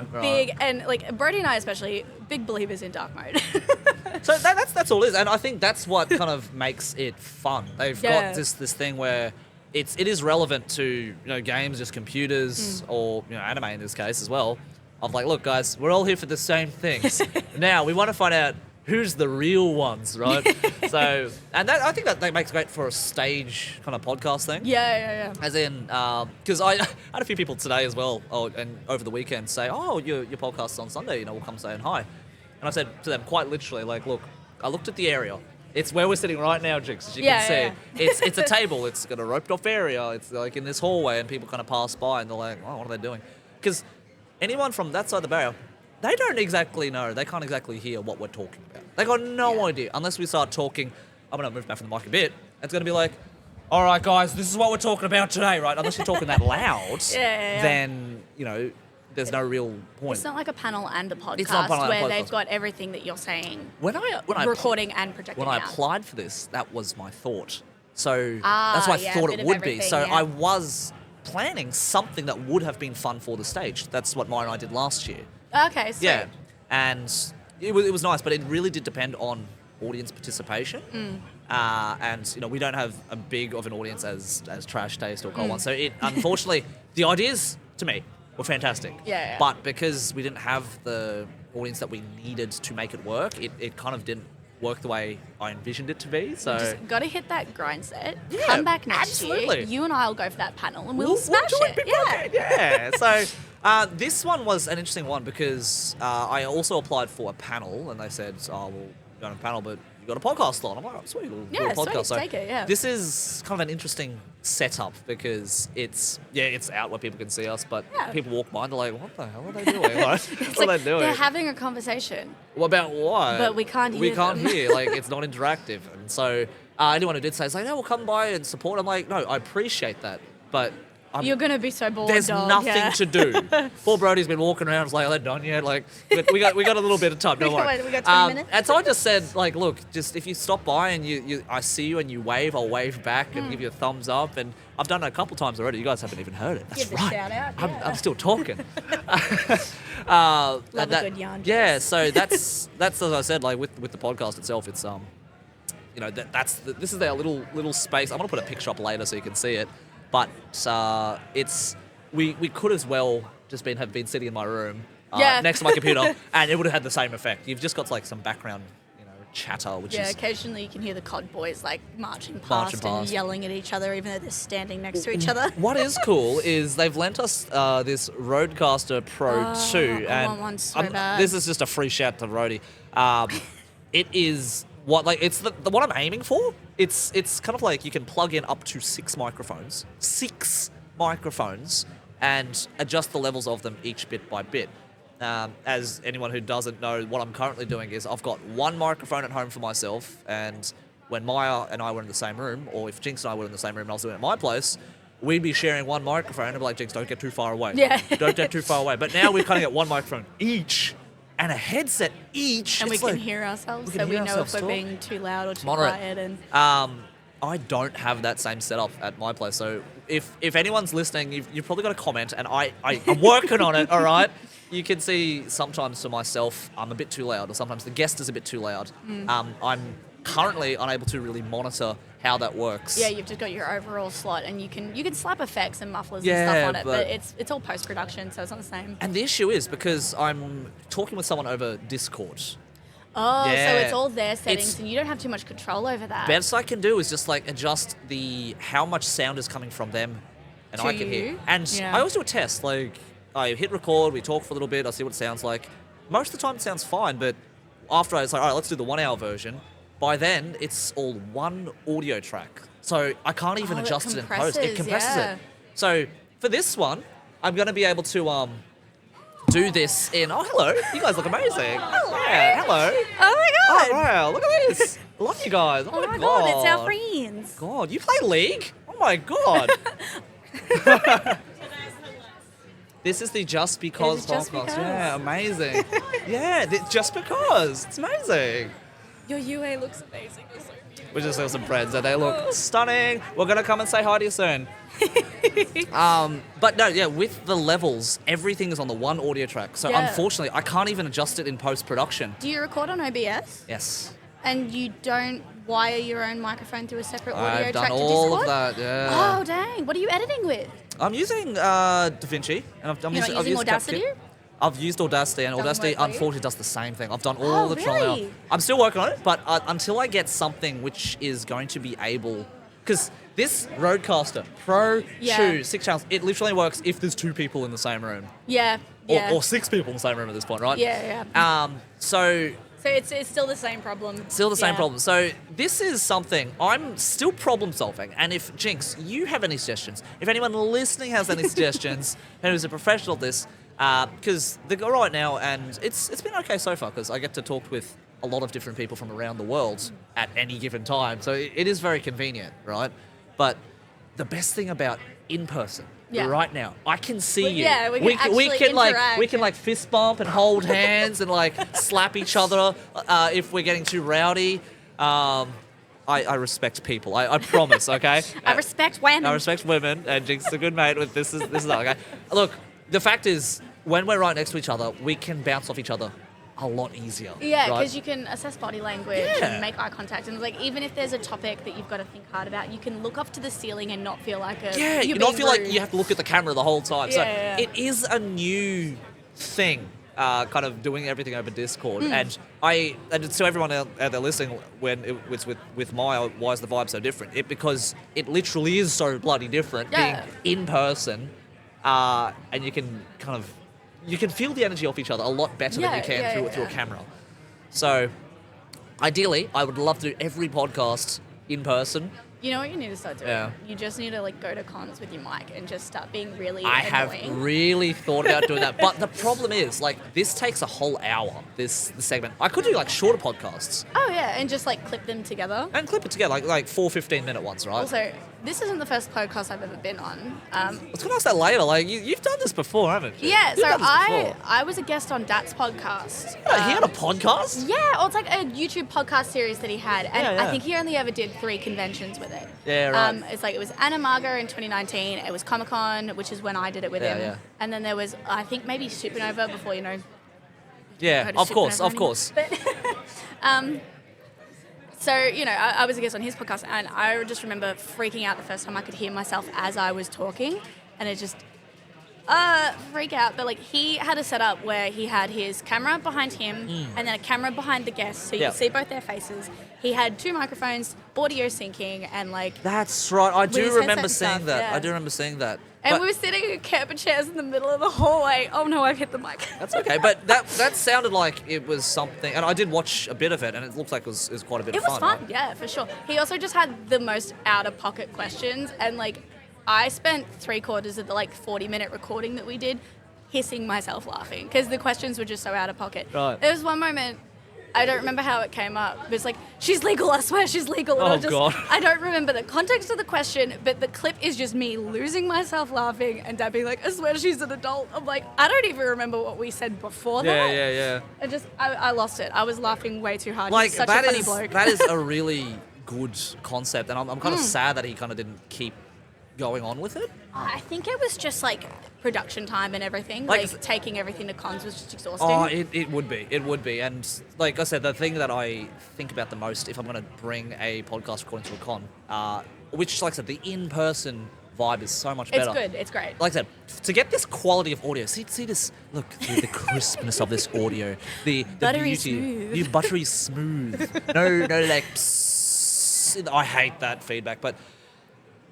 right. big, and like Brody and I especially, big believers in dark mode. So that's all it is, and I think that's what kind of makes it fun. They've got this thing where it is relevant to games, just computers, or anime in this case as well. Of like, look guys, we're all here for the same things. Now we want to find out who's the real ones, right? So, and I think that makes great for a stage kind of podcast thing. Yeah. As in, because I had a few people today as well, and over the weekend say, "Oh, your podcast's on Sunday. We'll come saying hi." And I said to them quite literally, like, "Look, I looked at the area. It's where we're sitting right now, Jinx, as you can see. It's a table. It's got a roped off area. It's like in this hallway, and people kind of pass by, and they're like, oh, what are they doing?" Because anyone from that side of the barrier, they don't exactly know. They can't exactly hear what we're talking about. They got no idea unless we start talking. I'm gonna move back from the mic a bit. It's gonna be like, all right, guys, this is what we're talking about today, right? Unless you're talking that loud, then there's no real point. It's not like a panel and a podcast It's not a panel and a where podcast. they've got everything that you're saying When I recording and projecting when I out. applied for this, that was my thought. So that's what I yeah, thought bit it of would be. everything, So yeah. I was planning something that would have been fun for the stage. That's what Maya and I did last year. Okay, sweet. Yeah, and it was nice, but it really did depend on audience participation. And we don't have a big of an audience as Trash Taste or Cold One. So it unfortunately the ideas to me were fantastic. Yeah. But because we didn't have the audience that we needed to make it work, it kind of didn't work the way I envisioned it to be. So Just got to hit that grind set. Yeah, Come back next absolutely. year. You and I will go for that panel and we'll smash do it. big Yeah. bucket, yeah. So this one was an interesting one because I also applied for a panel and they said, oh, well, you don't have a panel, but you got a podcast slot. I'm like, oh, sweet, we'll do a Yeah, podcast. sweet, take it, yeah. This is kind of an interesting setup because it's out where people can see us, but Yeah. people walk by and they're like, what the hell are they doing? Like, It's what like are they doing? they're having a conversation. What about what? But we can't We hear can't them. hear. Like, it's not interactive. And so anyone who did say, it's like, no, we'll come by and support. I'm like, no, I appreciate that. But You're going to be so bored, there's dog. nothing yeah. to do. Poor Brody's been walking around. It's like, are they done yet? Like, we got a little bit of time. Don't worry. We got 20 minutes? And so I just said, like, look, just if you stop by and I see you and you wave, I'll wave back and give you a thumbs up. And I've done it a couple times already. You guys haven't even heard it. That's Give the right. shout out, yeah. I'm still talking. Love a good yarn. Yeah, so that's as I said, like with the podcast itself, it's this is our little space. I'm gonna put a picture up later so you can see it, but it's we could as well just have been sitting in my room Yeah. next to my computer, and it would have had the same effect. You've just got like some background chatter, which Yeah, is occasionally you can hear the COD boys like marching past and past. yelling at each other, even though they're standing next to each other. What is cool is they've lent us this Rodecaster Pro 2, I and want one so bad. this is just a free shout to Rode. It is it's the what I'm aiming for. It's kind of like you can plug in up to 6 microphones, and adjust the levels of them each bit by bit. As anyone who doesn't know, what I'm currently doing is I've got one microphone at home for myself, and when Maya and I were in the same room, or if Jinx and I were in the same room and I was doing it at my place, we'd be sharing one microphone and be like, Jinx, don't get too far away. Yeah. Don't get too far away. But now we kind of get one microphone each and a headset each. And we It's can like- hear ourselves, we can so we hear know ourselves if we're talk. being too loud or too Moderate. quiet. And I don't have that same setup at my place, so if anyone's listening, you've probably got a comment, and I'm working on it, all right? You can see sometimes for myself, I'm a bit too loud, or sometimes the guest is a bit too loud. I'm currently unable to really monitor how that works. yeah, you've just got your overall slot, and you can slap effects and mufflers Yeah, and stuff on it, but- but it's all post production, so it's not the same. And the issue is because I'm talking with someone over Discord. Oh, Yeah. so it's all their settings, It's- and you don't have too much control over that. Best I can do is just like adjust how much sound is coming from them, and To I can hear. you? And Yeah. I always do a test. Like I hit record, we talk for a little bit, I see what it sounds like. Most of the time it sounds fine, but after it's like, all right, let's do the 1 hour version. By then it's all one audio track, so I can't even Oh, it adjust it in post. It compresses, compresses yeah. it. So for this one, I'm going to be able to do this in. Oh, hello! You guys look amazing. Hello. Yeah, hello. Oh my god! Oh wow! Look at this. I love you guys. Oh my god, it's our friends. God, you play League? Oh my god. This is the JustBeCos It is Just podcast. Because. Yeah, amazing. Yeah, just because. It's amazing. Your UA looks amazing. You're so cute. We just saw some friends and they look stunning. We're gonna come and say hi to you soon. But no, yeah, with the levels, everything is on the one audio track. So Yeah. unfortunately, I can't even adjust it in post-production. Do you record on OBS? Yes. And you don't wire your own microphone through a separate audio I've track done to all Discord? of that, yeah. Oh dang! What are you editing with? I'm using DaVinci. And I'm You're not I've using used Audacity? CapCut. I've used Audacity, and Doesn't Audacity work for you? unfortunately does the same thing. I've done all Oh, the trial and error. really? I'm still working on it, but until I get something which is going to be able... Because this Rodecaster Pro Yeah. 2, 6 channels, it literally works if there's 2 people in the same room. Yeah. Yeah. Or 6 people in the same room at this point, right? Yeah, yeah. So So it's still the same problem. still the same Yeah. problem. So this is something I'm still problem solving. And if Jinx, you have any suggestions, if anyone listening has any suggestions who's a professional at this, Because they go right now, and it's been okay so far because I get to talk with a lot of different people from around the world at any given time. So it is very convenient, right? But the best thing about in person right now, I can see you. Yeah, we can like fist bump and hold hands and like slap each other if we're getting too rowdy. I respect people. I promise. Okay. I respect women. I respect women, and Jinx is a good mate with this. Is that okay? Look, the fact is, when we're right next to each other, we can bounce off each other a lot easier. Yeah, because right? you can assess body language and make eye contact, and like even if there's a topic that you've got to think hard about, you can look up to the ceiling and not feel like you not feel like you have to look at the camera the whole time. Yeah, so it is a new thing. Kind of doing everything over Discord, and to everyone out there listening, when it was with my why is the vibe so different? Because it literally is so bloody different being in person, and you can feel the energy off each other a lot better than you can through a camera. So, ideally, I would love to do every podcast in person. You know what you need to start doing? Yeah. You just need to like go to cons with your mic and just start being really I annoying. have really thought about doing that, but the problem is, like, this takes a whole hour, this segment. I could do, like, shorter podcasts. Oh, yeah, and just, like, clip them together. And clip it together, like 4 15-minute ones, right? Also, this isn't the first podcast I've ever been on. I was going to ask that later. Like, you've done this before, haven't you? Yeah, You've so done this before. I was a guest on Dat's podcast. Yeah, he had a podcast? Yeah, well, it's like a YouTube podcast series that he had, and Yeah. I think he only ever did 3 conventions with it. Yeah, right. It's like it was Anamaga in 2019. It was Comic-Con, which is when I did it with him. Yeah. And then there was, I think, maybe Supernova before, you know. Yeah, of course. But, so, you know, I was a guest on his podcast, and I just remember freaking out the first time I could hear myself as I was talking, and it just freak out. But like he had a setup where he had his camera behind him and then a camera behind the guests, so you could see both their faces. He had 2 microphones, audio syncing, and like that's right. I do remember seeing that. Yeah. I do remember seeing that. And we were sitting in camper chairs in the middle of the hallway. Oh no, I've hit the mic. That's okay, but that sounded like it was something, and I did watch a bit of it, and it looks like it was quite a bit of fun. It was fun, right? yeah, for sure. He also just had the most out-of-pocket questions, and like I spent 3/4 of the like 40-minute recording that we did hissing myself laughing because the questions were just so out of pocket. Right. There was one moment, I don't remember how it came up. It was like, she's legal, I swear she's legal. And God. I don't remember the context of the question, but the clip is just me losing myself laughing and Dad being like, I swear she's an adult. I'm like, I don't even remember what we said before that. Yeah. I lost it. I was laughing way too hard. Like He's such a funny bloke. that is a really good concept, and I'm kind of sad that he kind of didn't keep going on with it. I think it was just like production time and everything. Like taking everything to cons was just exhausting. Oh, it would be. And like I said, the thing that I think about the most if I'm going to bring a podcast recording to a con, which, like I said, the in-person vibe is so much better. It's good. It's great. Like I said, to get this quality of audio, see this, look, the crispness of this audio, the Buttery beauty, smooth. You buttery smooth. No, like, psst. I hate that feedback, but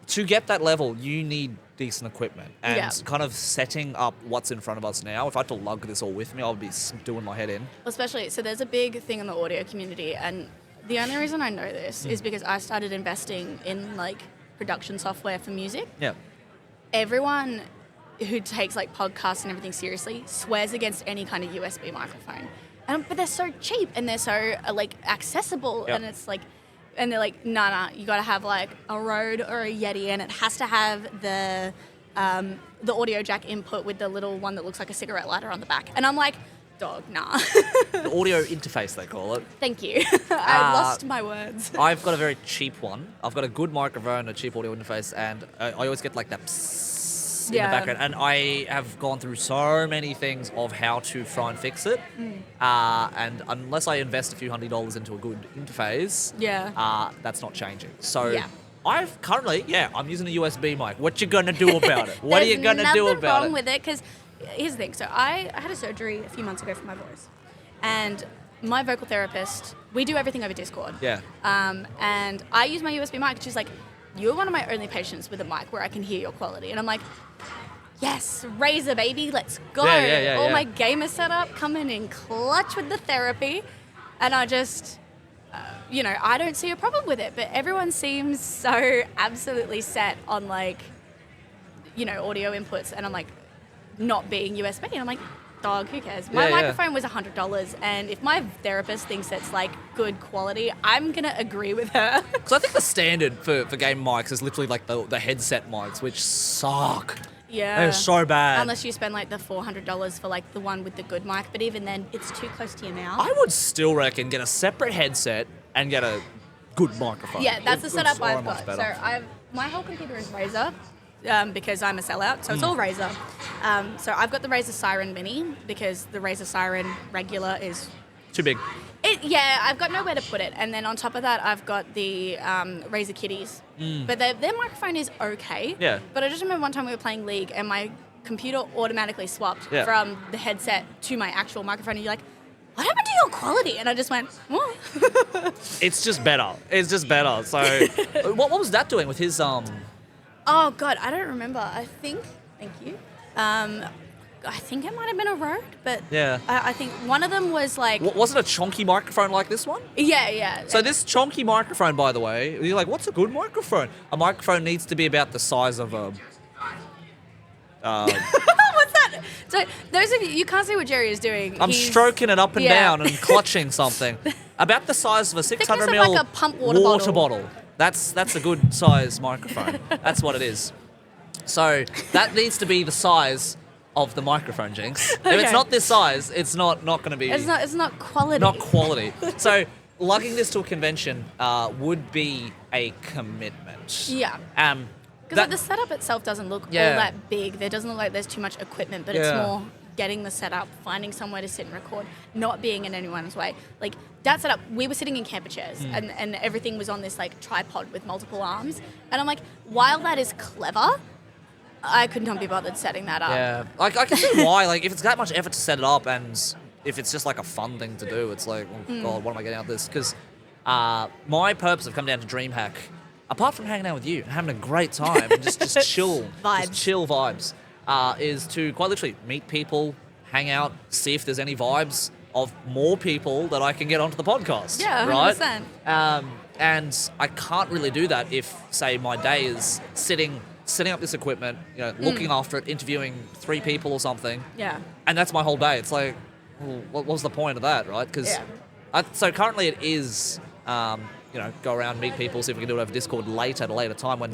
to get that level, you need decent equipment. And kind of setting up what's in front of us now, if I had to lug this all with me, I would be doing my head in. Especially, so there's a big thing in the audio community, and the only reason I know this is because I started investing in like production software for music. Yeah. Everyone who takes like podcasts and everything seriously swears against any kind of USB microphone. But they're so cheap and they're so like accessible, and it's like, and they're like, nah, you got to have like a Rode or a Yeti, and it has to have the audio jack input with the little one that looks like a cigarette lighter on the back. And I'm like, dog, nah. The audio interface, they call it. Thank you. I lost my words. I've got a very cheap one. I've got a good microphone, a cheap audio interface, and I always get like that psst in the background. And I have gone through so many things of how to try and fix it. And unless I invest a few $100s into a good interface, that's not changing. So I've currently, I'm using a USB mic. What you gonna do about it? What are you gonna do about it? There's nothing wrong with it, because here's the thing. So I had a surgery a few months ago for my voice. And my vocal therapist, we do everything over Discord. Yeah. And I use my USB mic. She's like, you're one of my only patients with a mic where I can hear your quality. And I'm like, yes, Razer, baby, let's go. All my gamer setup coming in clutch with the therapy. And I just, I don't see a problem with it. But everyone seems so absolutely set on, like, audio inputs. And I'm like, not being USB. And I'm like, dog, who cares? My microphone was $100, and if my therapist thinks it's like good quality, I'm gonna agree with her. Because I think the standard for game mics is literally like the headset mics, which suck. Yeah. They're so bad. Unless you spend like the $400 for like the one with the good mic, but even then, it's too close to your mouth. I would still reckon get a separate headset and get a good microphone. Yeah, that's the setup so I've much got. better. So my whole computer is Razer. Because I'm a sellout, so it's all Razer. So I've got the Razer Siren Mini because the Razer Siren regular is Too big. I've got nowhere to put it. And then on top of that, I've got the Razer Kitties. But their microphone is okay. Yeah. But I just remember one time we were playing League and my computer automatically swapped Yeah. from the headset to my actual microphone. And you're like, what happened to your quality? And I just went, what? It's just better. It's just better. So, what was that doing with his Oh, God, I don't remember. I think, thank you. I think it might have been a Rode, but Yeah. I think one of them was like, Was it a chonky microphone like this one? yeah. So this chonky microphone, by the way, you're like, what's a good microphone? A microphone needs to be about the size of a... What's that? So those of you can't see what Jerry is doing. I'm He's- stroking it up and yeah. down and clutching something. About the size of a 600 of ml like a pump water bottle. That's a good size microphone. That's what it is. So that needs to be the size of the microphone, Jinx. If it's Okay. not this size, it's not going to be... It's not quality. Not quality. So lugging this to a convention would be a commitment. Yeah. Um, Because the setup itself doesn't look Yeah. all that big. There doesn't look like there's too much equipment, but it's Yeah. more getting the setup, finding somewhere to sit and record, not being in anyone's way. Like that setup, we were sitting in camper chairs and everything was on this like tripod with multiple arms. And I'm like, while that is clever, I could not be bothered setting that up. Yeah, like I can see why. Like if it's that much effort to set it up, and if it's just like a fun thing to do, it's like, oh God, what am I getting out of this? Because my purpose of coming down to Dreamhack, apart from hanging out with you and having a great time, and just chill, Vibes. just chill vibes, is to quite literally meet people, hang out, see if there's any vibes of more people that I can get onto the podcast. Yeah, right. 100%. And I can't really do that if, say, my day is setting up this equipment, looking after it, interviewing 3 people or something, Yeah. and that's my whole day. It's like, well, what was the point of that, right? Because so currently it is, go around, meet people, see if we can do it over Discord at a later time when,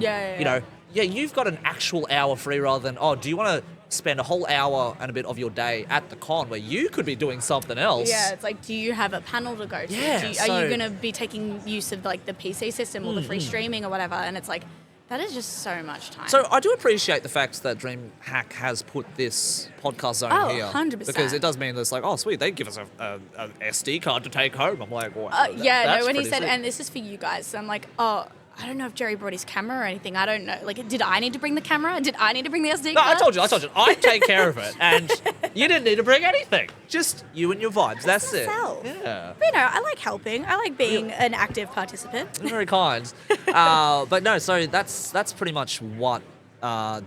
you've got an actual hour free rather than, do you want to spend a whole hour and a bit of your day at the con where you could be doing something else? Yeah, it's like, do you have a panel to go to? Yeah, Are you going to be taking use of like the PC system or the free streaming or whatever? And it's like, that is just so much time. So I do appreciate the fact that Dreamhack has put this podcast zone here. 100%. Because it does mean that it's like, oh, sweet, they give us a SD card to take home. I'm like, wow. When that's he pretty said, sick. and this is for you guys, so I'm like, I don't know if Jerry brought his camera or anything. I don't know. Like, did I need to bring the camera? Did I need to bring the SD No, card? I told you. I take care of it. And you didn't need to bring anything. Just you and your vibes. That's it. Myself. Yeah. But, I like helping. I like being an active participant. You're very kind. But no, so that's pretty much what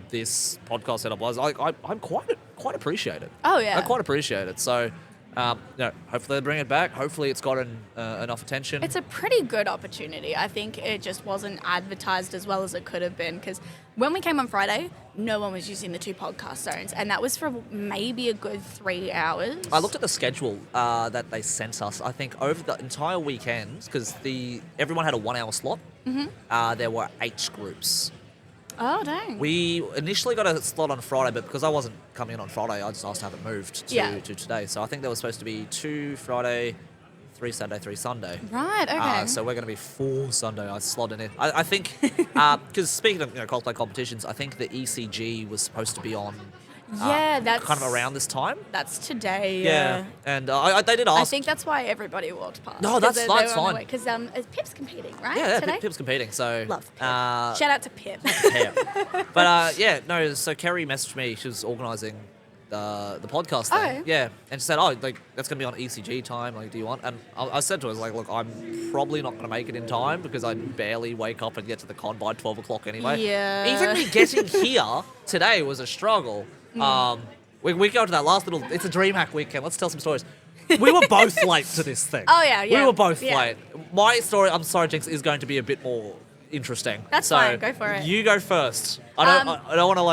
this podcast setup was. I'm quite appreciate it. Oh, yeah. I quite appreciate it. So, hopefully they bring it back. Hopefully it's gotten enough attention. It's a pretty good opportunity. I think it just wasn't advertised as well as it could have been, because when we came on Friday, no one was using the 2 podcast zones, and that was for maybe a good 3 hours. I looked at the schedule that they sent us. I think over the entire weekend, because everyone had a 1 hour slot. There were 8 groups. Oh, dang. We initially got a slot on Friday, but because I wasn't coming in on Friday, I just asked to have it moved to today. So I think there was supposed to be 2 Friday, 3 Saturday, 3 Sunday. Right, okay. So we're going to be 4 Sunday. I slotted in. I think, because speaking of cosplay competitions, I think the ECG was supposed to be on. That's kind of around this time. That's today. Yeah, and they did I ask. think that's why everybody walked past. No, that's fine. Because Pip's competing, right? Yeah, today? Pip's competing. So Love Pip. Shout out to Pip. Yeah. But so Kerry messaged me. She was organising the podcast thing. Oh. Yeah, and she said, that's gonna be on ECG time. Like, do you want? And I said to her, I was like, look, I'm probably not gonna make it in time because I barely wake up and get to the con by 12 o'clock anyway. Yeah. Even me getting here today was a struggle. We go to that last little. It's a Dreamhack weekend. Let's tell some stories. We were both late to this thing. Oh, yeah. We were both late. My story, I'm sorry, Jinx, is going to be a bit more interesting. That's fine, go for it. You go first. I don't want to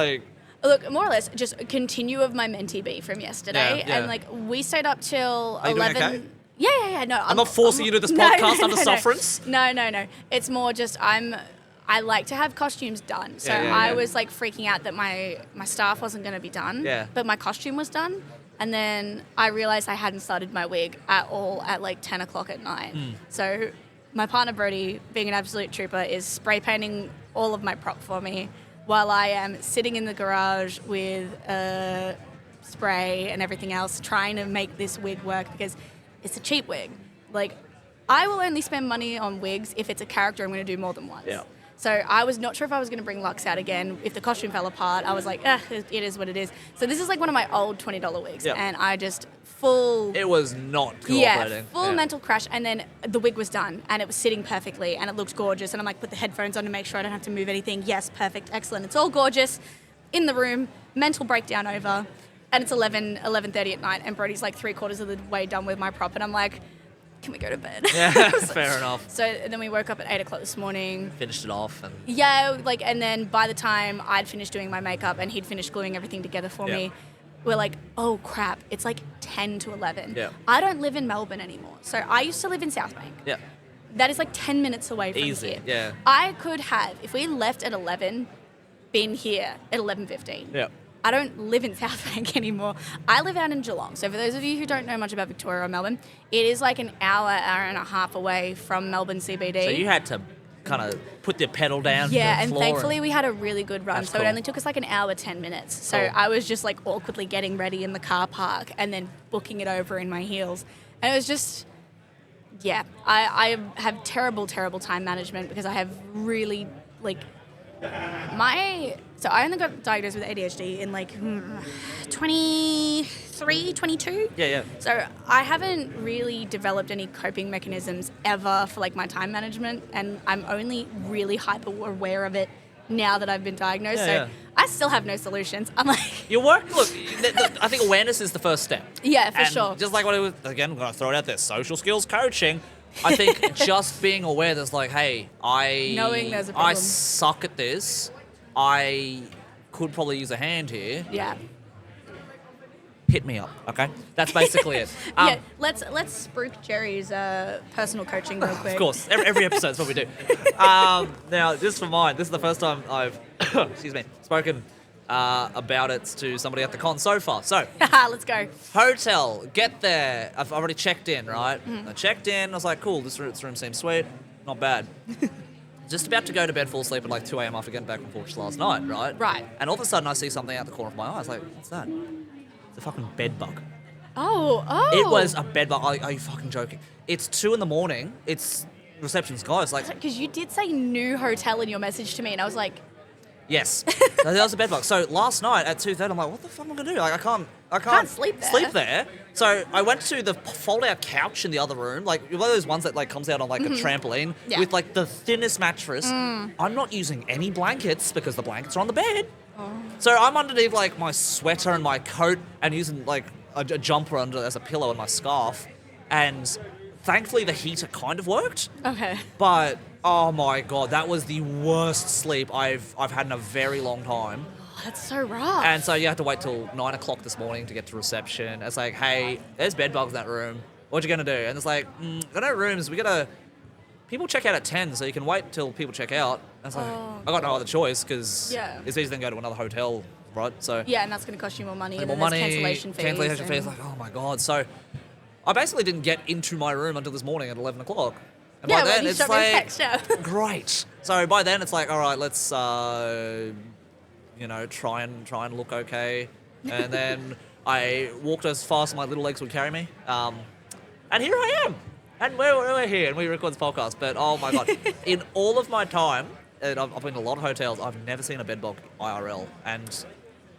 Look, more or less, just a continue of my mentee bee from yesterday. Yeah. And, like, we stayed up till Are you 11. doing okay? Yeah. No, I'm not forcing you to do this podcast under sufferance. No. It's more just I like to have costumes done. So I was, like, freaking out that my staff wasn't going to be done. Yeah. But my costume was done. And then I realised I hadn't started my wig at all at, like, 10 o'clock at night. So my partner, Brody, being an absolute trooper, is spray painting all of my prop for me while I am sitting in the garage with spray and everything else, trying to make this wig work because it's a cheap wig. Like, I will only spend money on wigs if it's a character I'm going to do more than once. Yeah. So I was not sure if I was going to bring Lux out again. If the costume fell apart, I was like, it is what it is. So this is like one of my old $20 wigs. Yep. And I just full... It was not cooperating. full mental crash. And then the wig was done and it was sitting perfectly and it looked gorgeous. And I'm like, put the headphones on to make sure I don't have to move anything. Yes, perfect, excellent. It's all gorgeous. In the room, mental breakdown over. And it's 11:30 at night and Brody's like 3/4 of the way done with my prop. And I'm like... Can we go to bed? Yeah, fair enough. So then we woke up at 8 o'clock this morning. Finished it off. And And then by the time I'd finished doing my makeup and he'd finished gluing everything together for me, we're like, oh crap, it's like 10 to 11. Yeah. I don't live in Melbourne anymore. So I used to live in South Bank. Yeah. That is like 10 minutes away from Easy, here. yeah. I could have, if we left at 11, been here at 11:15. Yeah. I don't live in South Bank anymore. I live out in Geelong. So for those of you who don't know much about Victoria or Melbourne, it is like an hour and a half away from Melbourne CBD. So you had to kind of put the pedal down. Yeah, to the and floor thankfully we had a really good run. That's So cool. it only took us like an hour, 10 minutes. So Cool. I was just like awkwardly getting ready in the car park and then booking it over in my heels. And it was just, I have terrible time management because I have really like so I only got diagnosed with ADHD in like 23, 22. Yeah. So I haven't really developed any coping mechanisms ever for like my time management, and I'm only really hyper aware of it now that I've been diagnosed. Yeah. I still have no solutions. I'm like, Your work, look, I think awareness is the first step. yeah, for And sure. just like what it was, again, I'm going to throw it out there, social skills coaching. I think just being aware that's like, hey, Knowing there's a I problem. suck at this. I could probably use a hand here. Yeah. Hit me up, okay? That's basically it. Yeah, let's spruik Jerry's personal coaching real quick. Of course, every episode is what we do. Now, just for mine, this is the first time I've, spoken about it to somebody at the con so far. So, Let's go. hotel, get there. I've already checked in, right? I checked in. I was like, cool, this room seems sweet. Not bad. Just about to go to bed, fall asleep at like 2 a.m. after getting back from Portugal last night, right? Right. And all of a sudden, I see something out the corner of my eye. I was like, what's that? It's a fucking bed bug. Oh. It was a bed bug. Are you fucking joking? It's 2 a.m. It's reception's guys. Like, Because you did say new hotel in your message to me, and I was like, yes, that was a bed bug. So last night at 2:30, I'm like, what the fuck am I gonna do? Like, I can't Can't sleep there. Sleep there. So I went to the fold-out couch in the other room, like one of those ones that like comes out on like a trampoline Yeah. with like the thinnest mattress. I'm not using any blankets because the blankets are on the bed. So I'm underneath like my sweater and my coat and using like a jumper under as a pillow and my scarf. And thankfully the heater kind of worked. okay. But oh my god, that was the worst sleep I've had in a very long time. Oh, that's so rough. And so you had to wait till 9 o'clock this morning to get to reception. It's like, hey, there's bed bugs in that room. What you gonna do? And it's like, got no rooms. People check out at 10, so you can wait till people check out. And it's like, I got no other choice because it's easy to go to another hotel, right? So yeah, and that's going to cost you more money. And more then there's money, cancellation fees. cancellation fees. Like, oh my god. So I basically didn't get into my room until this morning at 11 o'clock. And Yeah, by well, then you it's shot me a like, text, yeah. great. So by then it's like, all right, let's try and look okay. And then I walked as fast as my little legs would carry me. And here I am. And we're here, and we record this podcast. But oh my god, in all of my time, and I've been to a lot of hotels, I've never seen a bed bug IRL, and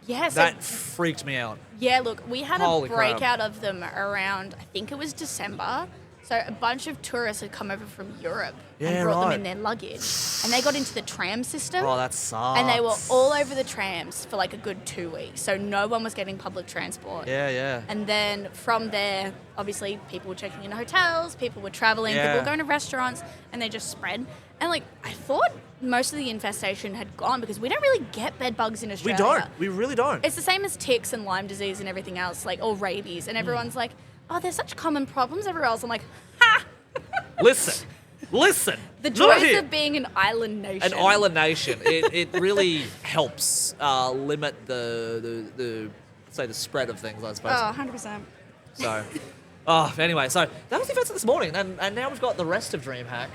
Yeah, so that freaked me out. yeah, look, we had Holy a crap. breakout of them around, I think it was December. So a bunch of tourists had come over from Europe Yeah, and brought them right. in their luggage. And they got into the tram system. Oh, that sucks. And they were all over the trams for like a good 2 weeks. So no one was getting public transport. Yeah. And then from there, obviously, people were checking into hotels, people were traveling, Yeah. people were going to restaurants, and they just spread. And like, I thought most of the infestation had gone because we don't really get bed bugs in We Australia. don't. We really don't. It's the same as ticks and Lyme disease and everything else, like, or rabies. And everyone's like, oh, they're such common problems everywhere else. I'm like, ha! Listen. The Not joys here. of being an island nation. An island nation. It really helps limit the spread of things, I suppose. Oh, 100%. So, anyway, so that was the events of this morning, and now we've got the rest of DreamHack.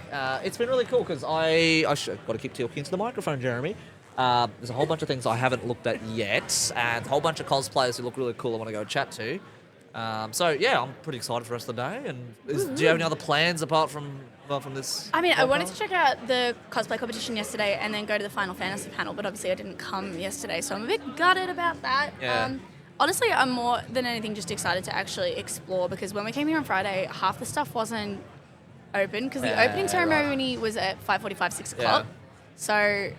It's been really cool because I got to keep talking into the microphone, Jeremy. There's a whole bunch of things I haven't looked at yet, and a whole bunch of cosplayers who look really cool I want to go chat to. So yeah, I'm pretty excited for the rest of the day. And do you have any other plans apart from this? I mean, I wanted podcast? to check out the cosplay competition yesterday and then go to the Final Fantasy panel, but obviously I didn't come yesterday, so I'm a bit gutted about that. Yeah. Honestly, I'm more than anything just excited to actually explore because when we came here on Friday, half the stuff wasn't open because the opening ceremony was at 5:45, 6 o'clock. Yeah. So,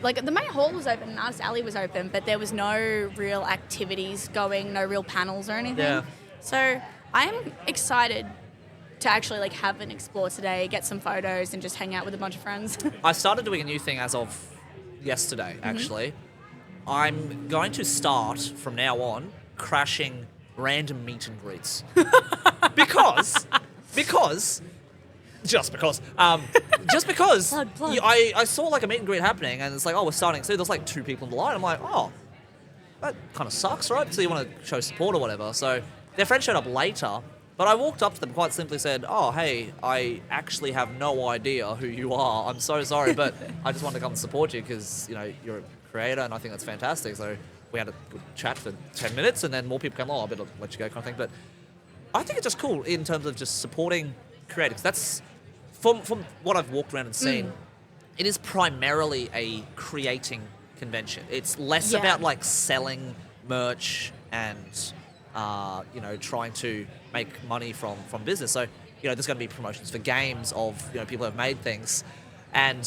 like, the main hall was open and Artist Alley was open, but there was no real activities going, no real panels or anything. Yeah. So, I'm excited to actually, like, have an explore today, get some photos and just hang out with a bunch of friends. I started doing a new thing as of yesterday, actually. I'm going to start, from now on, crashing random meet and greets. because, just because, Plug. I saw, like, a meet and greet happening, and it's like, oh, we're starting soon. There's, like, 2 people in the line. I'm like, oh, that kind of sucks, right? So you want to show support or whatever. So their friend showed up later, but I walked up to them, quite simply said, oh, hey, I actually have no idea who you are. I'm so sorry, but I just wanted to come and support you because, you know, you're a creator, and I think that's fantastic. So we had a good chat for 10 minutes, and then more people came along. I better let you go, kind of thing. But I think it's just cool in terms of just supporting creators. That's, from what I've walked around and seen, it is primarily a creating convention. It's less about, like, selling merch and, you know, trying to make money from business. So, you know, there's going to be promotions for games of, you know, people who have made things. And,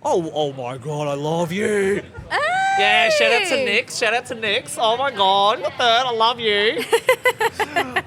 oh my God, I love you. Hey! Yeah, shout out to Nix. Oh my God, you're third, I love you.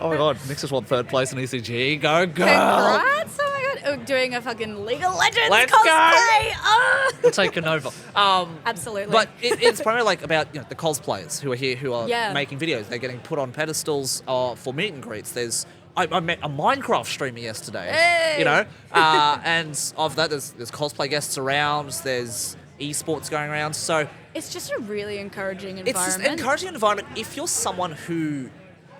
Oh my God, Nix just won 3rd place in ECG. Go, girl. Congrats! Oh my God. Oh, doing a fucking League of Legends Let's cosplay. go. Oh. We're taking over. Absolutely. But it's primarily like about, you know, the cosplayers who are here, who are Yeah. making videos. They're getting put on pedestals for meet and greets. There's I met a Minecraft streamer yesterday. Hey. You know, and of that, there's cosplay guests around. There's esports going around. So it's just a really encouraging environment. it's just an encouraging environment if you're someone who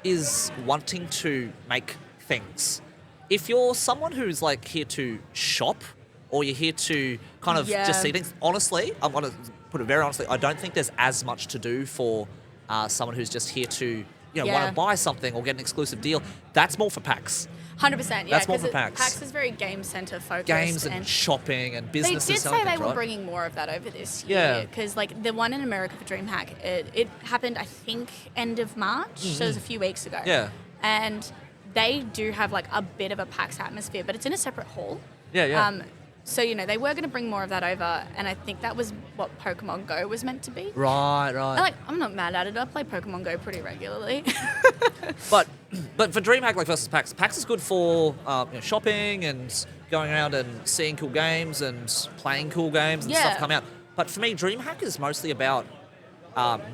is wanting to make things. If you're someone who's like here to shop or you're here to kind of just see things, honestly, I'm going to put it very honestly, I don't think there's as much to do for someone who's just here to, you know, want to buy something or get an exclusive deal. That's more for PAX. 100%, yeah. That's more for PAX. PAX. PAX is very game center focused. Games and shopping and businesses. They did say they things, were right? bringing more of that over this Yeah. year. Because, like, the one in America for DreamHack, it happened, I think, end of March. So it was a few weeks ago. Yeah. And they do have, like, a bit of a PAX atmosphere, but it's in a separate hall. Yeah. So, you know, they were going to bring more of that over, and I think that was what Pokemon Go was meant to be. Right. And, like, I'm not mad at it. I play Pokemon Go pretty regularly. But for DreamHack like versus PAX is good for you know, shopping and going around and seeing cool games and playing cool games and stuff come out. But for me, DreamHack is mostly about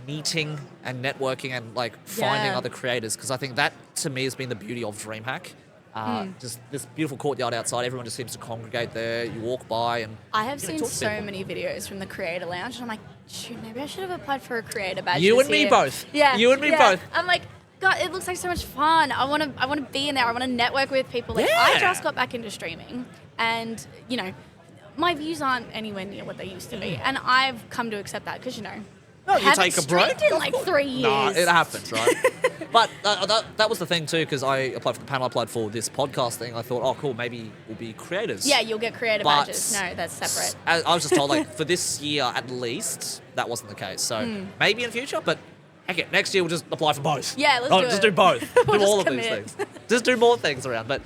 meeting and networking and like finding other creators, because I think that to me has been the beauty of DreamHack. Just this beautiful courtyard outside, everyone just seems to congregate there. You walk by and I have you know, seen talk to so people. many videos from the Creator Lounge, and I'm like, shoot, maybe I should have applied for a creator badge. You this and me year. both. Yeah, You and me both. I'm like, God, it looks like so much fun. I want to be in there. I want to network with people. Like, Yeah. I just got back into streaming, and you know, my views aren't anywhere near what they used to be, and I've come to accept that because, you know, No, I you haven't take a break. streamed in Of like course. 3 years. Nah, it happens, right? But that was the thing too, because I applied for the panel, I applied for this podcast thing. I thought, oh, cool, maybe we'll be creators. Yeah, you'll get creator But badges. No, that's separate. I was just told, like, for this year at least, that wasn't the case. So maybe in future, but heck it, next year we'll just apply for both. Yeah, let's do just it. do both. We'll do all just of these commit. things. Just do more things around. But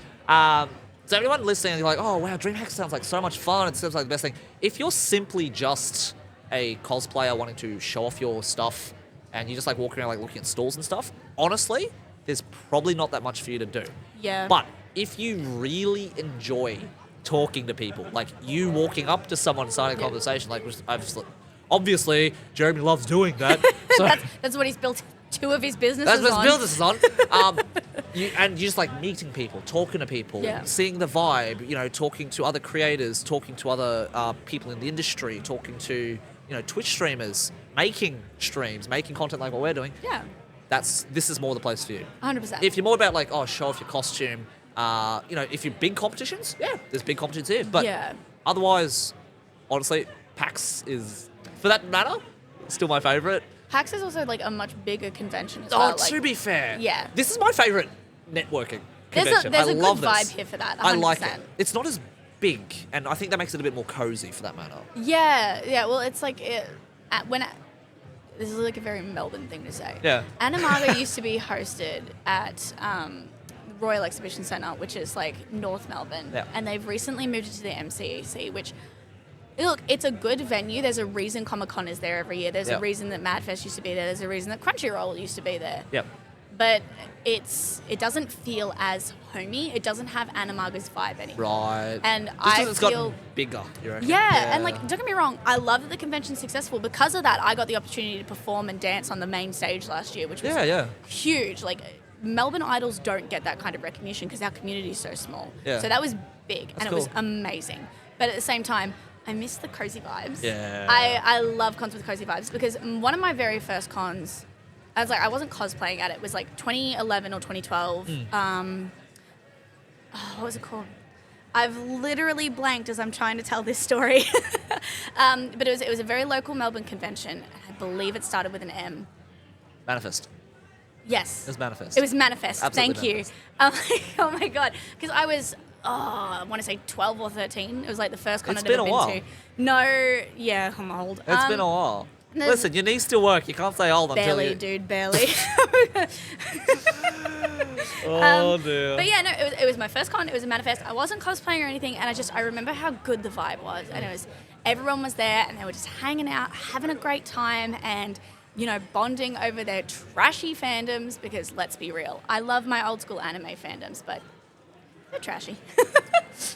so everyone listening, you're like, oh wow, DreamHack sounds like so much fun. It sounds like the best thing. If you're simply just a cosplayer wanting to show off your stuff and you just like walking around like looking at stalls and stuff, honestly, there's probably not that much for you to do. Yeah. But if you really enjoy talking to people. Like you walking up to someone and starting a conversation. Like obviously, Jeremy loves doing that. So that's what he's built 2 of his businesses that's what on. his business is on. You just like meeting people, talking to people, seeing the vibe, you know, talking to other creators, talking to other people in the industry, talking to, you know, Twitch streamers, making streams, making content like what we're doing. Yeah. This is more the place for you. 100%. If you're more about like, show off your costume, you know, if you're big competitions, there's big competitions here. But otherwise, honestly, PAX is, for that matter, still my favourite. PAX is also like a much bigger convention as well. To be fair. Yeah. This is my favourite networking convention. There's a love good this. vibe here for that. 100%. I like it. It's not as big, and I think that makes it a bit more cozy for that matter. Yeah. Well, it's like this is like a very Melbourne thing to say. Yeah. Animaga used to be hosted at Royal Exhibition Centre, which is like North Melbourne, and they've recently moved it to the MCEC, which. Look, it's a good venue. There's a reason Comic-Con is there every year. There's a reason that MadFest used to be there. There's a reason that Crunchyroll used to be there. Yep. But it doesn't feel as homey. It doesn't have Animaga's vibe anymore. Right. And it's gotten bigger, you reckon? Yeah, and like, don't get me wrong, I love that the convention's successful. Because of that, I got the opportunity to perform and dance on the main stage last year, which was huge. Like, Melbourne Idols don't get that kind of recognition because our community is so small. Yeah. So that was big, and That's it was cool. amazing. But at the same time, I miss the cozy vibes. Yeah. I love cons with cozy vibes because one of my very first cons, I wasn't cosplaying at it. It was like 2011 or 2012. What was it called? I've literally blanked as I'm trying to tell this story. But it was a very local Melbourne convention. And I believe it started with an M. Manifest. Yes. It was Manifest. It was Manifest. Absolutely Thank Manifest. you. Oh my God. Because I was, I want to say 12 or 13. It was like the first con It's I'd ever been a while. to. No, yeah, I'm old. It's been a while. Listen, your knees still work. You can't say old until Barely, you... dude, barely. Oh, dear. But yeah, no, it was my first con. It was a Manifest. I wasn't cosplaying or anything, and I remember how good the vibe was. And everyone was there, and they were just hanging out, having a great time, and you know, bonding over their trashy fandoms. Because let's be real, I love my old school anime fandoms, but they're trashy.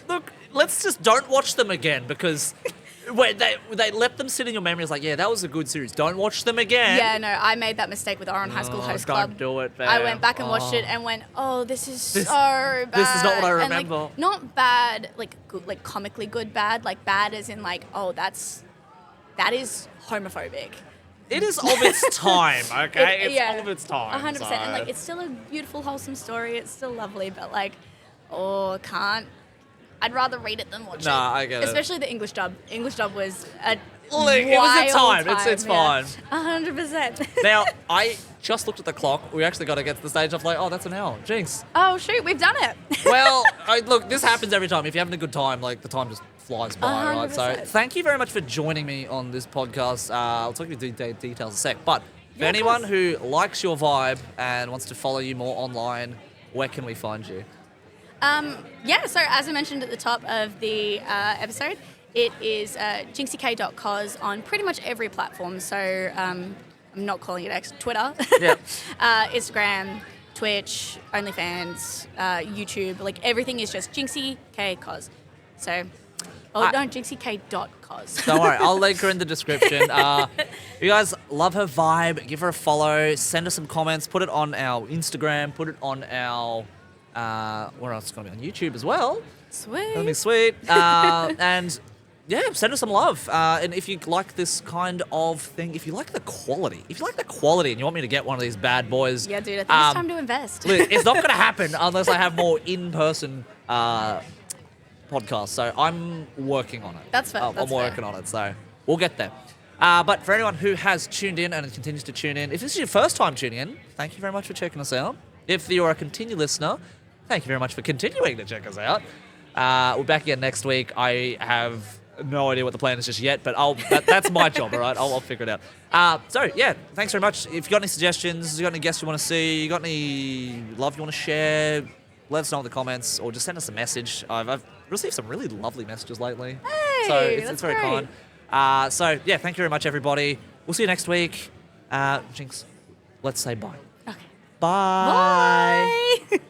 Look, let's just don't watch them again because they let them sit in your memory. It's like, yeah, that was a good series. Don't watch them again. Yeah, no, I made that mistake with Oran High School Host Club. Don't do it, fam. I went back and watched it and went, oh, this is so bad. This is not what I And, remember. like, not bad, like good, like comically good bad, like bad as in like, oh, that is homophobic. It is of its time, okay? It's yeah, of its time. 100%. So. And like, it's still a beautiful, wholesome story. It's still lovely, but like, oh, can't. I'd rather read it than watch it. Nah, I get it. Especially the English dub. English dub was a Look, it was a time. It's fine. 100%. Now, I just looked at the clock. We actually got to get to the stage. I'm like, oh, that's an hour. Jinx. Oh, shoot, we've done it. Well, look, this happens every time. If you're having a good time, like, the time just flies by, right? So 100%. thank you very much for joining me on this podcast. I'll talk you through details in a sec. But for Yeah, of anyone course. who likes your vibe and wants to follow you more online, where can we find you? Yeah, so as I mentioned at the top of the episode, it is JinxieK.cos on pretty much every platform. So I'm not calling it X, Twitter, Yep. Instagram, Twitch, OnlyFans, YouTube, like everything is just JinxieK.cos. So, JinxieK.cos. Don't worry, I'll link her in the description. You guys love her vibe, give her a follow, send her some comments, put it on our Instagram, put it on our, where else is going to be on YouTube as well. Sweet. That'll be sweet. And yeah, send us some love. And if you like this kind of thing, if you like the quality and you want me to get one of these bad boys. Yeah, dude, I think it's time to invest. It's not going to happen unless I have more in-person podcasts. So I'm working on it. That's fair. I'm working on it. So we'll get there. But for anyone who has tuned in and continues to tune in, if this is your first time tuning in, thank you very much for checking us out. If you're a continued listener, thank you very much for continuing to check us out. We're back again next week. I have no idea what the plan is just yet, but that's my job, all right? I'll figure it out. So, yeah, thanks very much. If you got any suggestions, you got any guests you want to see, you got any love you want to share, let us know in the comments or just send us a message. I've received some really lovely messages lately. Hey, so it's that's very great. kind. So, yeah, thank you very much, everybody. We'll see you next week. Jinx, let's say bye. Okay. Bye. Bye.